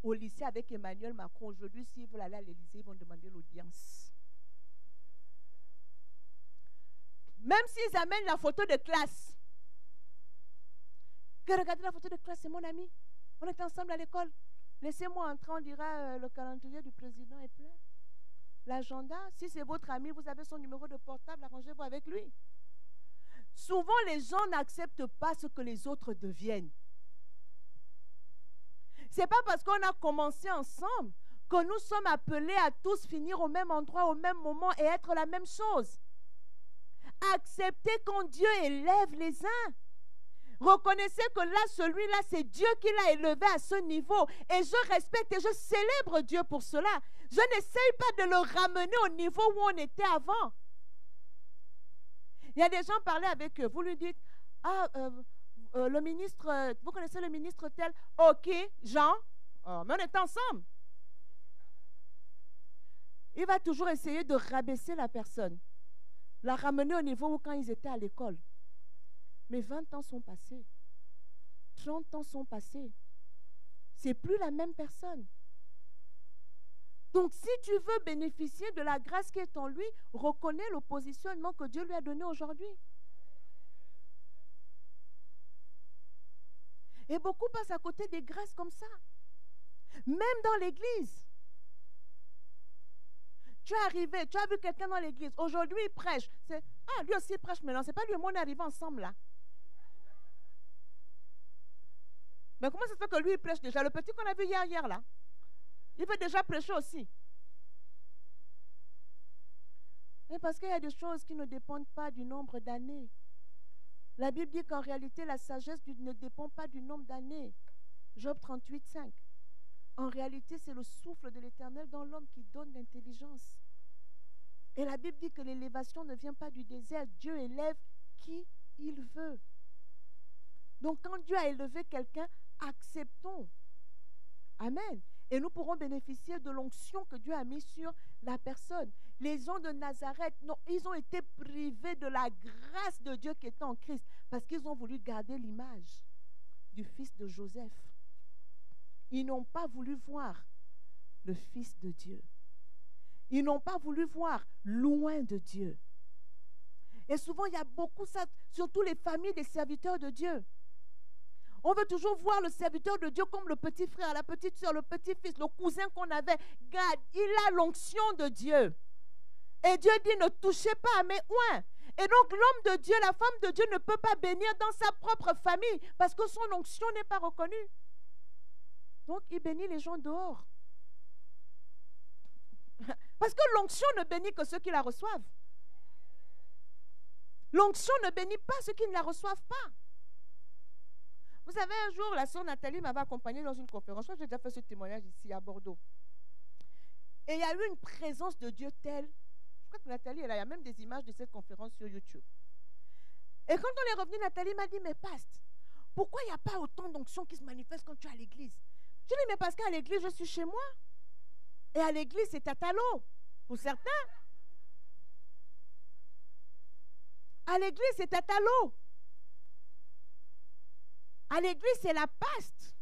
au lycée avec Emmanuel Macron, aujourd'hui, s'ils veulent aller à l'Élysée, ils vont demander l'audience. Même s'ils amènent la photo de classe. Que regardez la photo de classe, c'est mon ami. On était ensemble à l'école. Laissez-moi entrer, on dira le calendrier du président est plein. L'agenda, si c'est votre ami, vous avez son numéro de portable, arrangez-vous avec lui. Souvent, les gens n'acceptent pas ce que les autres deviennent. Ce n'est pas parce qu'on a commencé ensemble que nous sommes appelés à tous finir au même endroit, au même moment et être la même chose. Acceptez quand Dieu élève les uns. Reconnaissez que là, celui-là, c'est Dieu qui l'a élevé à ce niveau. Et je respecte et je célèbre Dieu pour cela. Je n'essaye pas de le ramener au niveau où on était avant. Il y a des gens parlaient avec eux. Vous lui dites, ah, le ministre, vous connaissez le ministre tel? Ok, Jean, oh, mais on est ensemble. Il va toujours essayer de rabaisser la personne. La ramener au niveau où quand ils étaient à l'école. Mais 20 ans sont passés. 30 ans sont passés. C'est plus la même personne. Donc, si tu veux bénéficier de la grâce qui est en lui, reconnais le positionnement que Dieu lui a donné aujourd'hui. Et beaucoup passent à côté des grâces comme ça. Même dans l'église. Tu es arrivé, tu as vu quelqu'un dans l'église. Aujourd'hui, il prêche. Ah, lui aussi il prêche maintenant. Ce n'est pas lui et moi, on est arrivés ensemble là. Mais comment ça se fait que lui, il prêche déjà? Le petit qu'on a vu hier là, il veut déjà prêcher aussi. Mais parce qu'il y a des choses qui ne dépendent pas du nombre d'années. La Bible dit qu'en réalité, la sagesse ne dépend pas du nombre d'années. Job 38, 5. En réalité, c'est le souffle de l'Éternel dans l'homme qui donne l'intelligence. Et la Bible dit que l'élévation ne vient pas du désert. Dieu élève qui il veut. Donc quand Dieu a élevé quelqu'un, acceptons. Amen. Et nous pourrons bénéficier de l'onction que Dieu a mise sur la personne. Les gens de Nazareth, non, ils ont été privés de la grâce de Dieu qui était en Christ parce qu'ils ont voulu garder l'image du fils de Joseph. Ils n'ont pas voulu voir le Fils de Dieu. Ils n'ont pas voulu voir loin de Dieu. Et souvent, il y a beaucoup ça, surtout les familles des serviteurs de Dieu. On veut toujours voir le serviteur de Dieu comme le petit frère, la petite soeur, le petit-fils, le cousin qu'on avait. Regarde, il a l'onction de Dieu. Et Dieu dit, ne touchez pas à mes oins. Et donc, l'homme de Dieu, la femme de Dieu ne peut pas bénir dans sa propre famille parce que son onction n'est pas reconnue. Donc, il bénit les gens dehors. Parce que l'onction ne bénit que ceux qui la reçoivent. L'onction ne bénit pas ceux qui ne la reçoivent pas. Vous savez, un jour, la sœur Nathalie m'avait accompagnée dans une conférence. J'ai déjà fait ce témoignage ici à Bordeaux. Et il y a eu une présence de Dieu telle. Je crois que Nathalie, elle a même des images de cette conférence sur YouTube. Et quand on est revenu, Nathalie m'a dit, mais Pasteur, pourquoi il n'y a pas autant d'onction qui se manifestent quand tu es à l'église? Je dis, mais parce qu'à l'église, je suis chez moi. Et à l'église, c'est tatalo, pour certains. À l'église, c'est tatalo. À l'église, c'est la paste.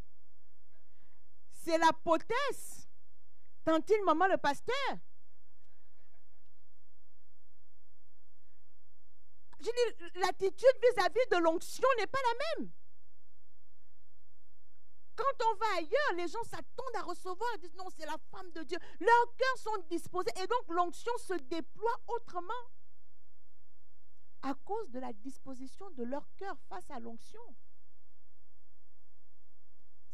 C'est la potesse. Tantine, maman, le pasteur. Je dis, l'attitude vis-à-vis de l'onction n'est pas la même. Quand on va ailleurs, les gens s'attendent à recevoir. Ils disent, non, c'est la femme de Dieu. Leurs cœurs sont disposés. Et donc, l'onction se déploie autrement. À cause de la disposition de leur cœur face à l'onction.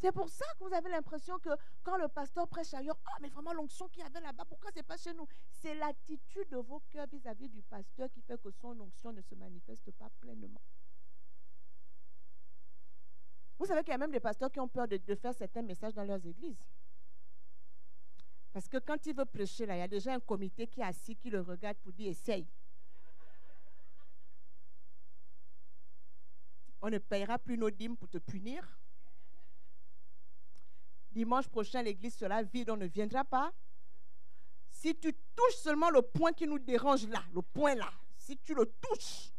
C'est pour ça que vous avez l'impression que quand le pasteur prêche ailleurs, oh, mais vraiment l'onction qu'il y avait là-bas, pourquoi ce n'est pas chez nous? C'est l'attitude de vos cœurs vis-à-vis du pasteur qui fait que son onction ne se manifeste pas pleinement. Vous savez qu'il y a même des pasteurs qui ont peur de faire certains messages dans leurs églises. Parce que quand il veut prêcher, là, il y a déjà un comité qui est assis, qui le regarde pour dire, essaye. On ne payera plus nos dîmes pour te punir. Dimanche prochain, l'église sera vide, on ne viendra pas. Si tu touches seulement le point qui nous dérange là, le point là, si tu le touches,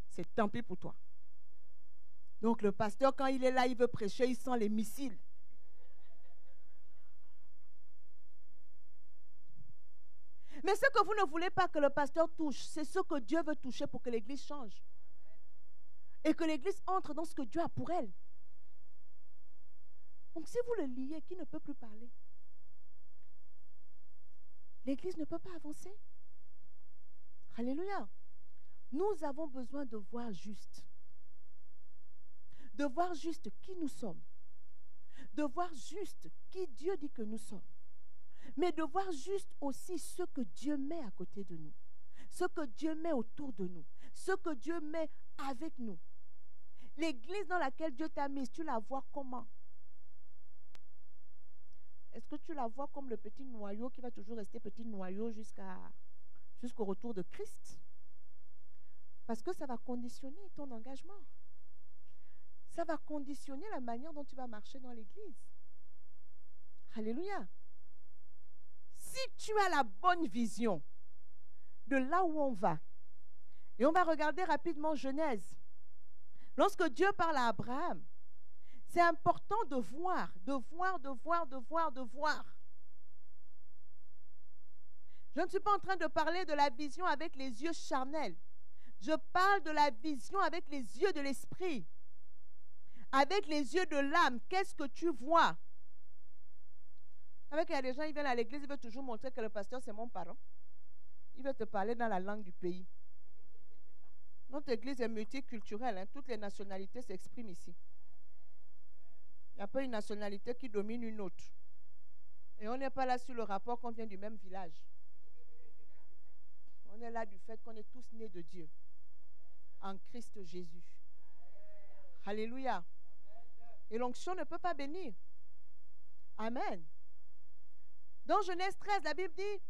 c'est tant pis pour toi. Donc le pasteur, quand il est là, il veut prêcher, il sent les missiles. Mais ce que vous ne voulez pas que le pasteur touche, c'est ce que Dieu veut toucher pour que l'église change. Et que l'église entre dans ce que Dieu a pour elle. Donc si vous le liez, qui ne peut plus parler? L'église ne peut pas avancer. Alléluia. Nous avons besoin de voir juste. De voir juste qui nous sommes. De voir juste qui Dieu dit que nous sommes. Mais de voir juste aussi ce que Dieu met à côté de nous. Ce que Dieu met autour de nous. Ce que Dieu met avec nous. L'église dans laquelle Dieu t'a mise, tu la vois comment? Est-ce que tu la vois comme le petit noyau qui va toujours rester petit noyau jusqu'au retour de Christ? Parce que ça va conditionner ton engagement. Ça va conditionner la manière dont tu vas marcher dans l'église. Alléluia. Si tu as la bonne vision de là où on va, et on va regarder rapidement Genèse. Lorsque Dieu parle à Abraham, c'est important de voir. Je ne suis pas en train de parler de la vision avec les yeux charnels. Je parle de la vision avec les yeux de l'esprit. Avec les yeux de l'âme. Qu'est-ce que tu vois? Vous savez qu'il y a des gens, ils viennent à l'église, ils veulent toujours montrer que le pasteur, c'est mon parent. Il veut te parler dans la langue du pays. Notre église est multiculturelle, hein, toutes les nationalités s'expriment ici. Il n'y a pas une nationalité qui domine une autre. Et on n'est pas là sur le rapport qu'on vient du même village. On est là du fait qu'on est tous nés de Dieu. En Christ Jésus. Alléluia. Et l'onction ne peut pas bénir. Amen. Dans Genèse 13, la Bible dit,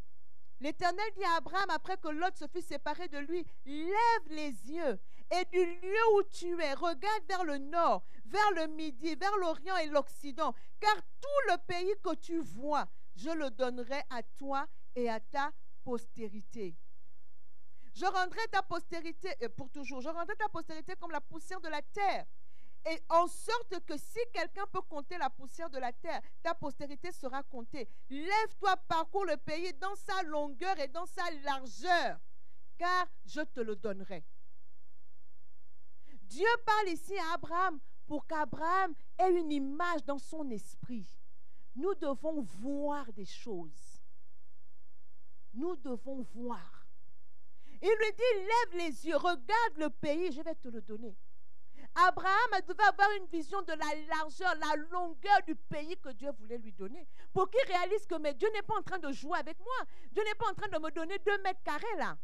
l'Éternel dit à Abraham, après que Lot se fut séparé de lui, lève les yeux et du lieu où tu es, regarde vers le nord, vers le midi, vers l'orient et l'occident, car tout le pays que tu vois, je le donnerai à toi et à ta postérité. Je rendrai ta postérité, pour toujours, je rendrai ta postérité comme la poussière de la terre. Et en sorte que si quelqu'un peut compter la poussière de la terre, ta postérité sera comptée. Lève-toi, parcours le pays dans sa longueur et dans sa largeur, car je te le donnerai. Dieu parle ici à Abraham pour qu'Abraham ait une image dans son esprit. Nous devons voir des choses. Nous devons voir. Il lui dit, lève les yeux, regarde le pays, je vais te le donner. Abraham devait avoir une vision de la largeur, la longueur du pays que Dieu voulait lui donner. Pour qu'il réalise que mais Dieu n'est pas en train de jouer avec moi. Dieu n'est pas en train de me donner 2 mètres carrés là.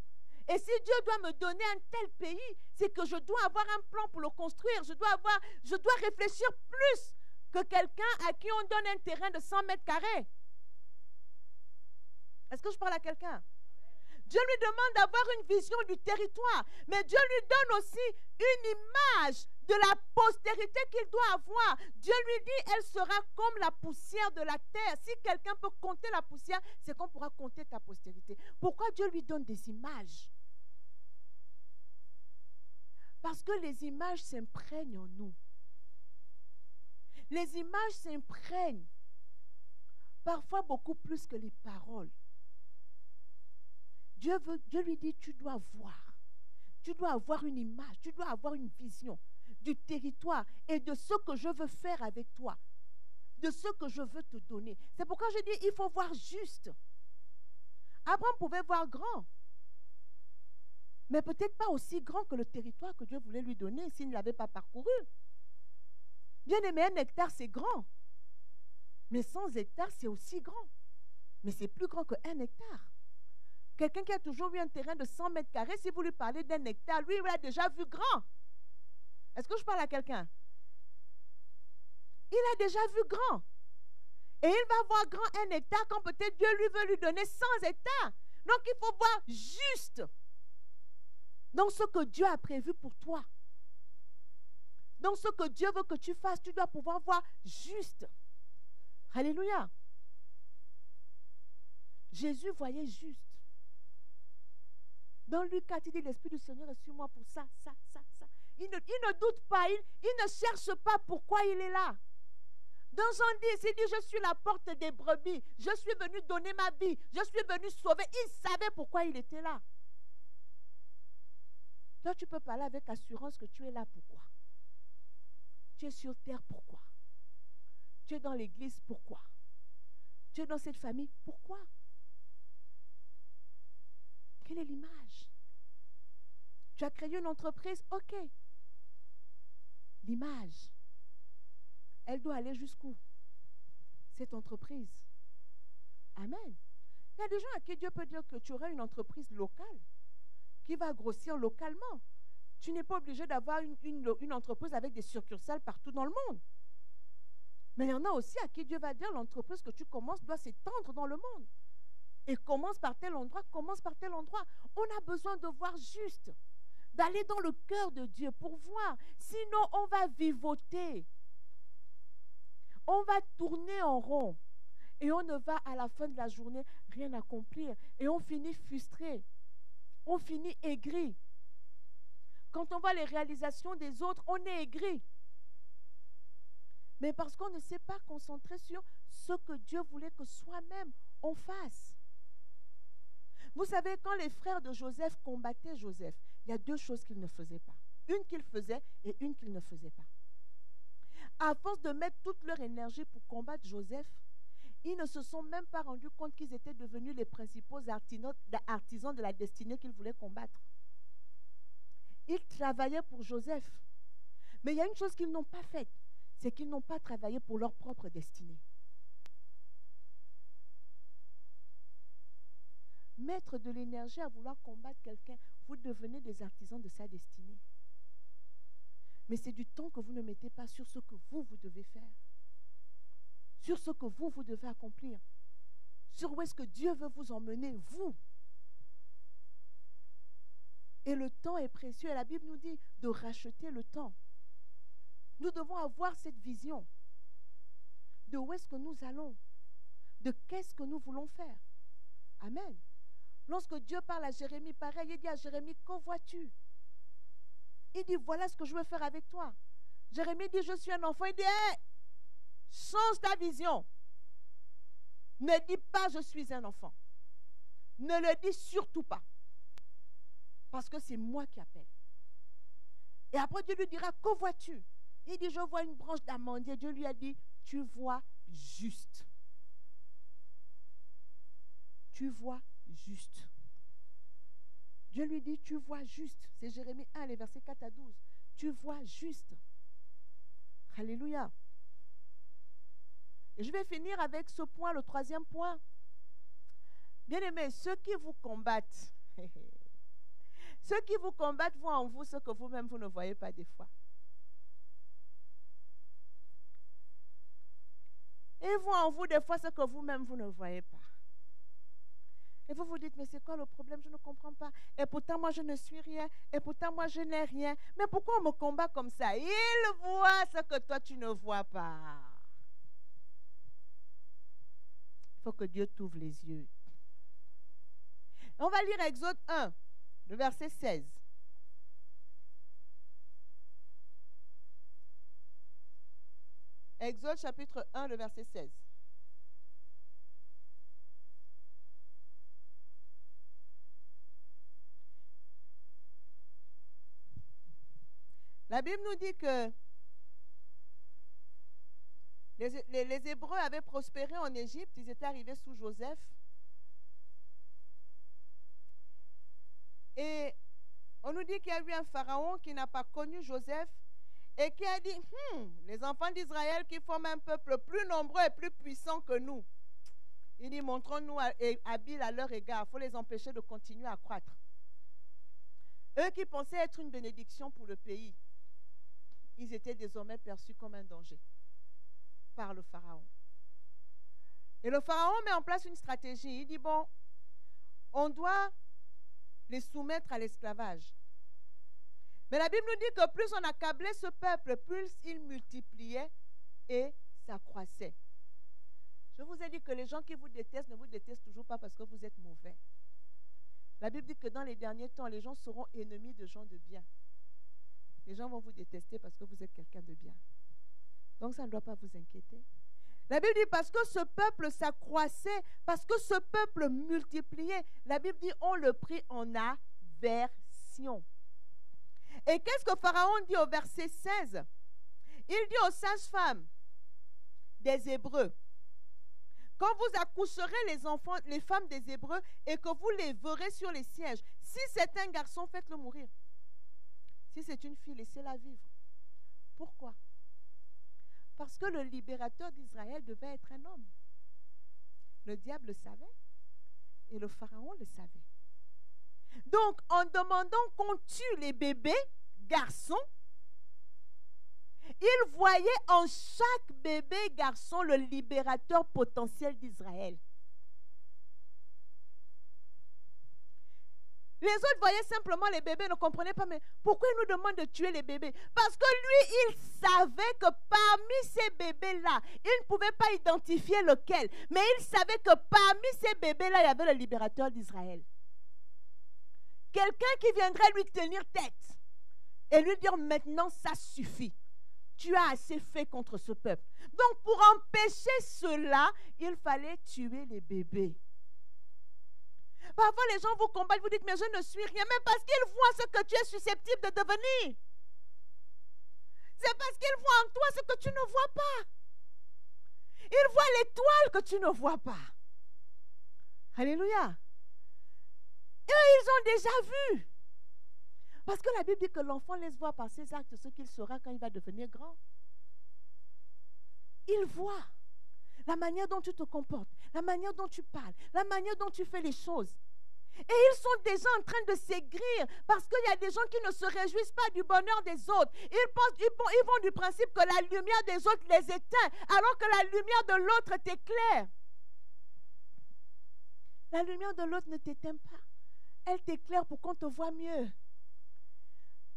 Et si Dieu doit me donner un tel pays, c'est que je dois avoir un plan pour le construire. Je dois réfléchir plus que quelqu'un à qui on donne un terrain de 100 mètres carrés. Est-ce que je parle à quelqu'un? Dieu lui demande d'avoir une vision du territoire, mais Dieu lui donne aussi une image de la postérité qu'il doit avoir. Dieu lui dit, elle sera comme la poussière de la terre. Si quelqu'un peut compter la poussière, c'est qu'on pourra compter ta postérité. Pourquoi Dieu lui donne des images? Parce que les images s'imprègnent en nous. Les images s'imprègnent parfois beaucoup plus que les paroles. Dieu lui dit, tu dois voir. Tu dois avoir une image, tu dois avoir une vision du territoire et de ce que je veux faire avec toi, de ce que je veux te donner. C'est pourquoi je dis, il faut voir juste. Abraham pouvait voir grand, mais peut-être pas aussi grand que le territoire que Dieu voulait lui donner s'il ne l'avait pas parcouru. Bien aimé, 1 hectare, c'est grand. Mais 100 hectares, c'est aussi grand. Mais c'est plus grand que 1 hectare. Quelqu'un qui a toujours eu un terrain de 100 mètres carrés, si vous lui parlez d'1 hectare, lui, il l'a déjà vu grand. Est-ce que je parle à quelqu'un? Il a déjà vu grand. Et il va voir grand 1 hectare quand peut-être Dieu lui veut lui donner 100 hectares. Donc il faut voir juste dans ce que Dieu a prévu pour toi. Dans ce que Dieu veut que tu fasses, tu dois pouvoir voir juste. Alléluia. Jésus voyait juste. Dans Luc 4, il dit, l'Esprit du Seigneur est sur moi pour ça, ça, ça, ça. Il ne doute pas, il ne cherche pas pourquoi il est là. Dans Jean 10, il dit, je suis la porte des brebis, je suis venu donner ma vie, je suis venu sauver. Il savait pourquoi il était là. Toi, tu peux parler avec assurance que tu es là pourquoi? Tu es sur terre pourquoi? Tu es dans l'église pourquoi? Tu es dans cette famille pourquoi? Quelle est l'image? Tu as créé une entreprise, ok. L'image, elle doit aller jusqu'où? Cette entreprise. Amen. Il y a des gens à qui Dieu peut dire que tu aurais une entreprise locale qui va grossir localement. Tu n'es pas obligé d'avoir une entreprise avec des succursales partout dans le monde. Mais il y en a aussi à qui Dieu va dire l'entreprise que tu commences doit s'étendre dans le monde. Et commence par tel endroit, commence par tel endroit. On a besoin de voir juste, d'aller dans le cœur de Dieu pour voir. Sinon, on va vivoter. On va tourner en rond. Et on ne va à la fin de la journée rien accomplir. Et on finit frustré. On finit aigri. Quand on voit les réalisations des autres, on est aigri. Mais parce qu'on ne s'est pas concentré sur ce que Dieu voulait que soi-même on fasse. Vous savez, quand les frères de Joseph combattaient Joseph, il y a 2 choses qu'ils ne faisaient pas. Une qu'ils faisaient et une qu'ils ne faisaient pas. À force de mettre toute leur énergie pour combattre Joseph, ils ne se sont même pas rendus compte qu'ils étaient devenus les principaux artisans de la destinée qu'ils voulaient combattre. Ils travaillaient pour Joseph. Mais il y a une chose qu'ils n'ont pas faite, c'est qu'ils n'ont pas travaillé pour leur propre destinée. Mettre de l'énergie à vouloir combattre quelqu'un, vous devenez des artisans de sa destinée. Mais c'est du temps que vous ne mettez pas sur ce que vous devez faire. Sur ce que vous devez accomplir. Sur où est-ce que Dieu veut vous emmener, vous. Et le temps est précieux. Et la Bible nous dit de racheter le temps. Nous devons avoir cette vision de où est-ce que nous allons, de qu'est-ce que nous voulons faire. Amen. Lorsque Dieu parle à Jérémie, pareil, il dit à Jérémie, que vois-tu? Il dit, voilà ce que je veux faire avec toi. Jérémie dit, je suis un enfant. Il dit, hey, change ta vision. Ne dis pas, je suis un enfant. Ne le dis surtout pas. Parce que c'est moi qui appelle. Et après, Dieu lui dira, que vois-tu? Il dit, je vois une branche d'amandier. Dieu lui a dit, tu vois juste. Tu vois juste. Dieu lui dit, tu vois juste. C'est Jérémie 1, les versets 4 à 12. Tu vois juste. Alléluia. Et je vais finir avec ce point, le troisième point. Bien-aimés, ceux qui vous combattent, ceux qui vous combattent voient en vous ce que vous-même vous ne voyez pas des fois. Et voient en vous des fois ce que vous-même vous ne voyez pas. Et vous vous dites, mais c'est quoi le problème? Je ne comprends pas. Et pourtant, moi, je ne suis rien. Et pourtant, moi, je n'ai rien. Mais pourquoi on me combat comme ça? Il voit ce que toi, tu ne vois pas. Il faut que Dieu t'ouvre les yeux. On va lire Exode 1, le verset 16. Exode chapitre 1, le verset 16. La Bible nous dit que les Hébreux avaient prospéré en Égypte, ils étaient arrivés sous Joseph. Et on nous dit qu'il y a eu un pharaon qui n'a pas connu Joseph et qui a dit, les enfants d'Israël qui forment un peuple plus nombreux et plus puissant que nous. Il dit, montrons-nous habiles à leur égard, il faut les empêcher de continuer à croître. Eux qui pensaient être une bénédiction pour le pays, ils étaient désormais perçus comme un danger par le pharaon. Et le pharaon met en place une stratégie. Il dit, bon, on doit les soumettre à l'esclavage. Mais la Bible nous dit que plus on accablait ce peuple, plus il multipliait et s'accroissait. Je vous ai dit que les gens qui vous détestent ne vous détestent toujours pas parce que vous êtes mauvais. La Bible dit que dans les derniers temps, les gens seront ennemis de gens de bien. Les gens vont vous détester parce que vous êtes quelqu'un de bien. Donc ça ne doit pas vous inquiéter. La Bible dit parce que ce peuple s'accroissait, parce que ce peuple multipliait. La Bible dit on le prit en aversion. Et qu'est-ce que Pharaon dit au verset 16? Il dit aux sages-femmes des Hébreux, quand vous accoucherez les enfants, les femmes des Hébreux, et que vous les verrez sur les sièges, si c'est un garçon, faites-le mourir. Si c'est une fille, laissez-la vivre. Pourquoi? Parce que le libérateur d'Israël devait être un homme. Le diable le savait et le pharaon le savait. Donc, en demandant qu'on tue les bébés garçons, il voyait en chaque bébé garçon le libérateur potentiel d'Israël. Les autres voyaient simplement les bébés, ne comprenaient pas, mais pourquoi il nous demande de tuer les bébés? Parce que lui, il savait que parmi ces bébés-là, il ne pouvait pas identifier lequel, mais il savait que parmi ces bébés-là, il y avait le libérateur d'Israël. Quelqu'un qui viendrait lui tenir tête et lui dire maintenant, ça suffit. Tu as assez fait contre ce peuple. Donc, pour empêcher cela, il fallait tuer les bébés. Parfois, les gens vous combattent, vous dites, mais je ne suis rien, mais parce qu'ils voient ce que tu es susceptible de devenir. C'est parce qu'ils voient en toi ce que tu ne vois pas. Ils voient l'étoile que tu ne vois pas. Alléluia. Eux, ils ont déjà vu. Parce que la Bible dit que l'enfant laisse voir par ses actes ce qu'il sera quand il va devenir grand. Il voit la manière dont tu te comportes, la manière dont tu parles, la manière dont tu fais les choses. Et ils sont déjà en train de s'aigrir parce qu'il y a des gens qui ne se réjouissent pas du bonheur des autres. Ils vont du principe que la lumière des autres les éteint alors que la lumière de l'autre t'éclaire. La lumière de l'autre ne t'éteint pas. Elle t'éclaire pour qu'on te voie mieux.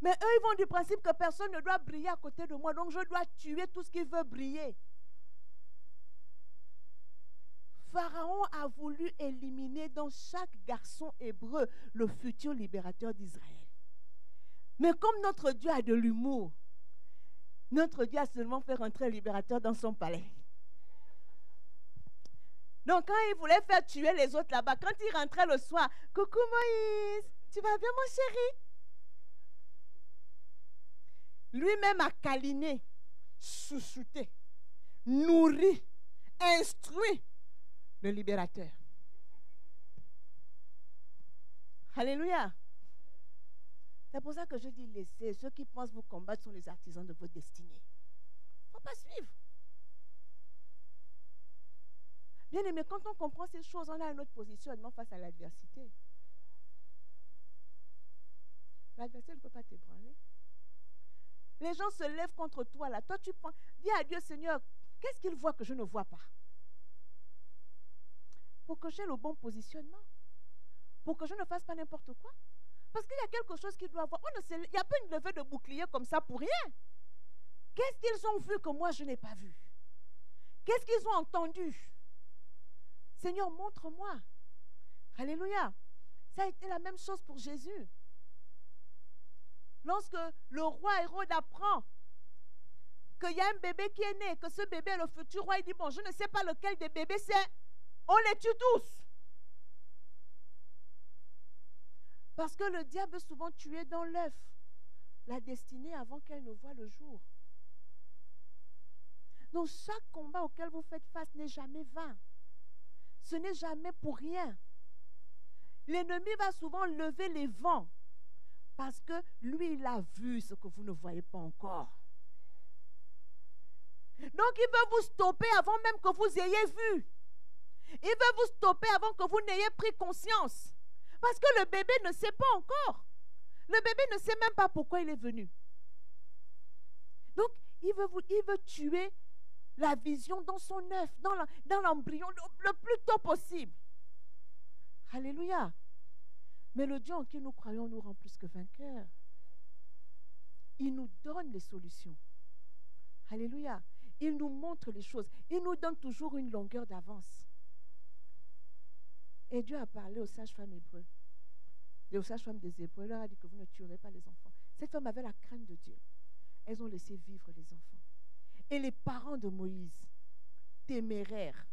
Mais eux, ils vont du principe que personne ne doit briller à côté de moi. Donc, je dois tuer tout ce qui veut briller. Pharaon a voulu éliminer dans chaque garçon hébreu le futur libérateur d'Israël. Mais comme notre Dieu a de l'humour, notre Dieu a seulement fait rentrer le libérateur dans son palais. Donc, quand il voulait faire tuer les autres là-bas, quand il rentrait le soir, « Coucou Moïse, tu vas bien mon chéri ?» Lui-même a câliné, chouchouté, nourri, instruit le libérateur. Alléluia. C'est pour ça que je dis laissez. Ceux qui pensent vous combattre sont les artisans de votre destinée. Il ne faut pas suivre. Bien aimé, quand on comprend ces choses, on a un autre positionnement face à l'adversité. L'adversité ne peut pas t'ébranler. Les gens se lèvent contre toi là. Toi, tu prends. Dis à Dieu, Seigneur, qu'est-ce qu'il voit que je ne vois pas? Pour que j'ai le bon positionnement. Pour que je ne fasse pas n'importe quoi. Parce qu'il y a quelque chose qu'il doit voir. Il n'y a pas une levée de bouclier comme ça pour rien. Qu'est-ce qu'ils ont vu que moi je n'ai pas vu? Qu'est-ce qu'ils ont entendu? Seigneur, montre-moi. Alléluia. Ça a été la même chose pour Jésus. Lorsque le roi Hérode apprend qu'il y a un bébé qui est né, que ce bébé est le futur roi, il dit, bon, je ne sais pas lequel des bébés c'est, on les tue tous. Parce que le diable veut souvent tuer dans l'œuf la destinée avant qu'elle ne voie le jour. Donc chaque combat auquel vous faites face n'est jamais vain. Ce n'est jamais pour rien. L'ennemi va souvent lever les vents parce que lui, il a vu ce que vous ne voyez pas encore. Donc il veut vous stopper avant même que vous ayez vu. Il veut vous stopper avant que vous n'ayez pris conscience. Parce que le bébé ne sait pas encore. Le bébé ne sait même pas pourquoi il est venu. Donc, il veut tuer la vision dans son œuf, dans l'embryon, le plus tôt possible. Alléluia. Mais le Dieu en qui nous croyons nous rend plus que vainqueurs. Il nous donne les solutions. Alléluia. Il nous montre les choses. Il nous donne toujours une longueur d'avance. Et Dieu a parlé aux sages-femmes hébreux. Et aux sages-femmes des Hébreux, il leur a dit que vous ne tuerez pas les enfants. Cette femme avait la crainte de Dieu. Elles ont laissé vivre les enfants. Et les parents de Moïse, téméraires,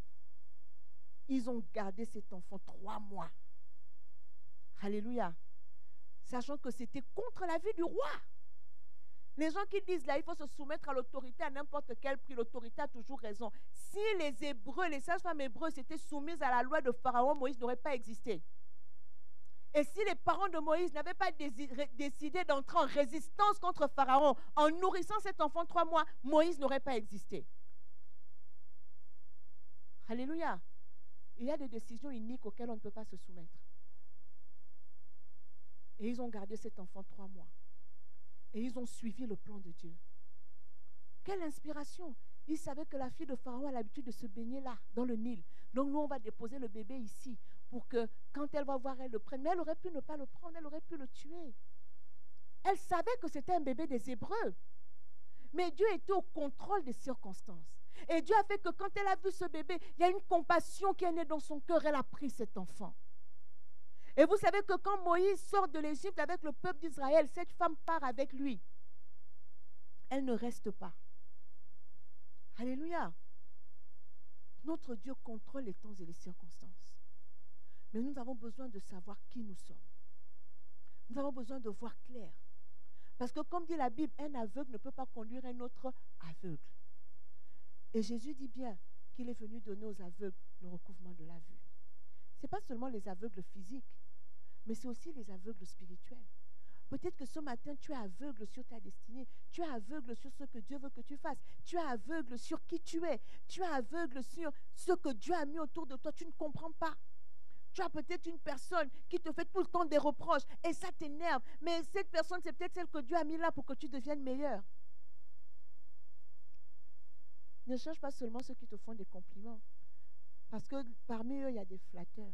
ils ont gardé cet enfant 3 mois. Alléluia. Sachant que c'était contre la vie du roi. Les gens qui disent là, il faut se soumettre à l'autorité à n'importe quel prix. L'autorité a toujours raison. Si les Hébreux, les sages-femmes hébreux s'étaient soumises à la loi de Pharaon, Moïse n'aurait pas existé. Et si les parents de Moïse n'avaient pas décidé d'entrer en résistance contre Pharaon en nourrissant cet enfant 3 mois, Moïse n'aurait pas existé. Alléluia. Il y a des décisions iniques auxquelles on ne peut pas se soumettre. Et ils ont gardé cet enfant 3 mois. Et ils ont suivi le plan de Dieu. Quelle inspiration! Ils savaient que la fille de Pharaon a l'habitude de se baigner là, dans le Nil. Donc nous, on va déposer le bébé ici pour que quand elle va voir, elle le prenne. Mais elle aurait pu ne pas le prendre, elle aurait pu le tuer. Elle savait que c'était un bébé des Hébreux. Mais Dieu était au contrôle des circonstances. Et Dieu a fait que quand elle a vu ce bébé, il y a une compassion qui est née dans son cœur. Elle a pris cet enfant. Et vous savez que quand Moïse sort de l'Égypte avec le peuple d'Israël, cette femme part avec lui. Elle ne reste pas. Alléluia. Notre Dieu contrôle les temps et les circonstances. Mais nous avons besoin de savoir qui nous sommes. Nous avons besoin de voir clair. Parce que comme dit la Bible, un aveugle ne peut pas conduire un autre aveugle. Et Jésus dit bien qu'il est venu donner aux aveugles le recouvrement de la vue. Ce n'est pas seulement les aveugles physiques, mais c'est aussi les aveugles spirituels. Peut-être que ce matin, tu es aveugle sur ta destinée. Tu es aveugle sur ce que Dieu veut que tu fasses. Tu es aveugle sur qui tu es. Tu es aveugle sur ce que Dieu a mis autour de toi. Tu ne comprends pas. Tu as peut-être une personne qui te fait tout le temps des reproches et ça t'énerve. Mais cette personne, c'est peut-être celle que Dieu a mis là pour que tu deviennes meilleur. Ne cherche pas seulement ceux qui te font des compliments. Parce que parmi eux, il y a des flatteurs.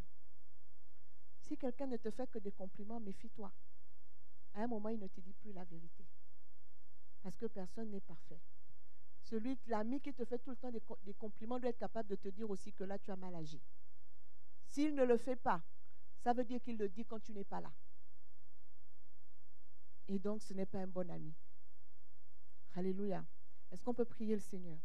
Si quelqu'un ne te fait que des compliments, méfie-toi. À un moment, il ne te dit plus la vérité. Parce que personne n'est parfait. L'ami qui te fait tout le temps des compliments doit être capable de te dire aussi que là, tu as mal agi. S'il ne le fait pas, ça veut dire qu'il le dit quand tu n'es pas là. Et donc, ce n'est pas un bon ami. Alléluia. Est-ce qu'on peut prier le Seigneur?